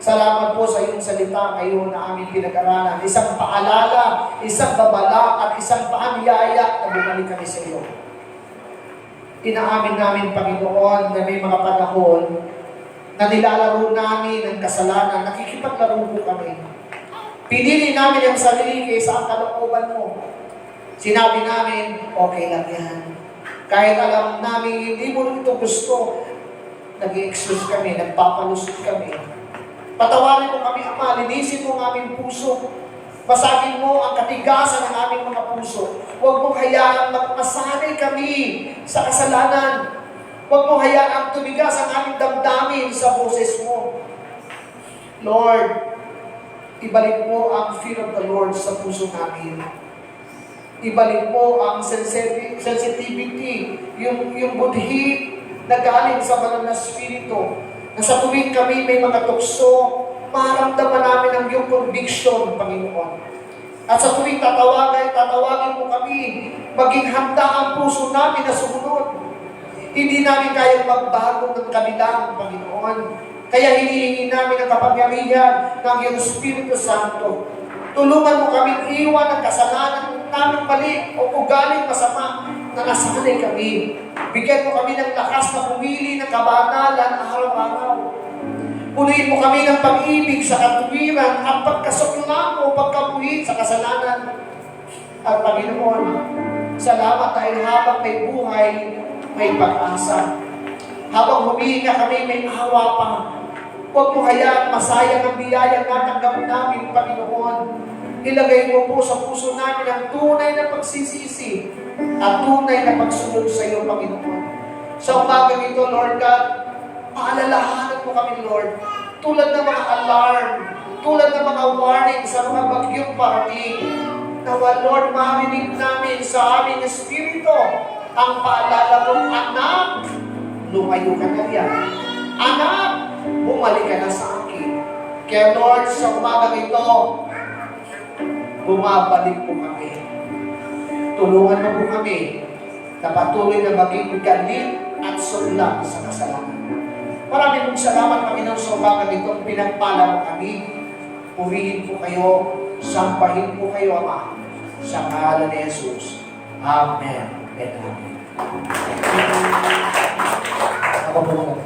Salamat po sa iyong salita ngayon na aming pinag-aralan. Isang paalala, isang babala, at isang paanyaya na bumalik kami sa iyo. Inaamin namin, Panginoon, na may mga panahon na nilalaro namin ang kasalanan, nakikipaglaro po kami. Pinili namin ang sarili kaysa ang kalooban mo. Sinabi namin, okay lang yan. Kahit alam namin hindi mo ito gusto, nag-i-excuse kami, nagpapalusot kami. Patawarin mo kami, Ama, linisin mo ang aming puso. Basagin mo ang katigasan ng aming mga puso. Huwag mong hayaan magmasanay kami sa kasalanan. Huwag mong hayaan tumigas ang aming damdamin sa boses mo. Lord, ibalik mo ang fear of the Lord sa puso namin. Ibalik mo ang sensitivity, yung budhi na galing sa banal na spirito, na sa tuwing kami may mga tukso, maramdaman namin ang iyong conviction, Panginoon. At sa tuwing tatawagin mo kami, maging handa ang puso namin na sumunod. Hindi namin kayang magbago ng kabilang, Panginoon. Kaya hinihingi namin ang kapangyarihan ng iyong Espiritu Santo. Tulungan mo kami iwan ang kasalanan namin mali o ugaling masama na nasanay kami. Bigyan mo kami ng lakas na pumili ng kabanalan araw-araw. Punuin mo kami ng pag-ibig sa katuwiran at pagkasuklam o pagkabuhin sa kasalanan. At Panginoon, salamat dahil habang may buhay, may pag-asa. Habang humihinga kami, may awa pa. Huwag mo hayaan masayang ang biyaya na tanggap namin, Panginoon. Ilagay mo po sa puso namin ang tunay na pagsisisi at tunay na pagsunod sa iyo, Panginoon. Sa umagang ito, Lord God, paalalahanan mo kami, Lord, tulad ng mga alarm, tulad ng mga warning sa mga bagyong parating. Nawa, Lord, marinig namin sa aming espiritu ang paalala mo, anak, lumayo ka na yan. Anak, bumalik ka na sa akin. Kaya Lord, sa umagang ito, bumabalik po kami. Tulungan mo po kami na patuloy na maging galit at sunlang sa kasalanan. Maraming mong salamat, Panginoon, sa umagang ito. Pinagpala mo kami. Purihin po kayo. Sampahin po kayo, Ama. Sa ngalan ni Jesus. Amen and amen. Ako po mga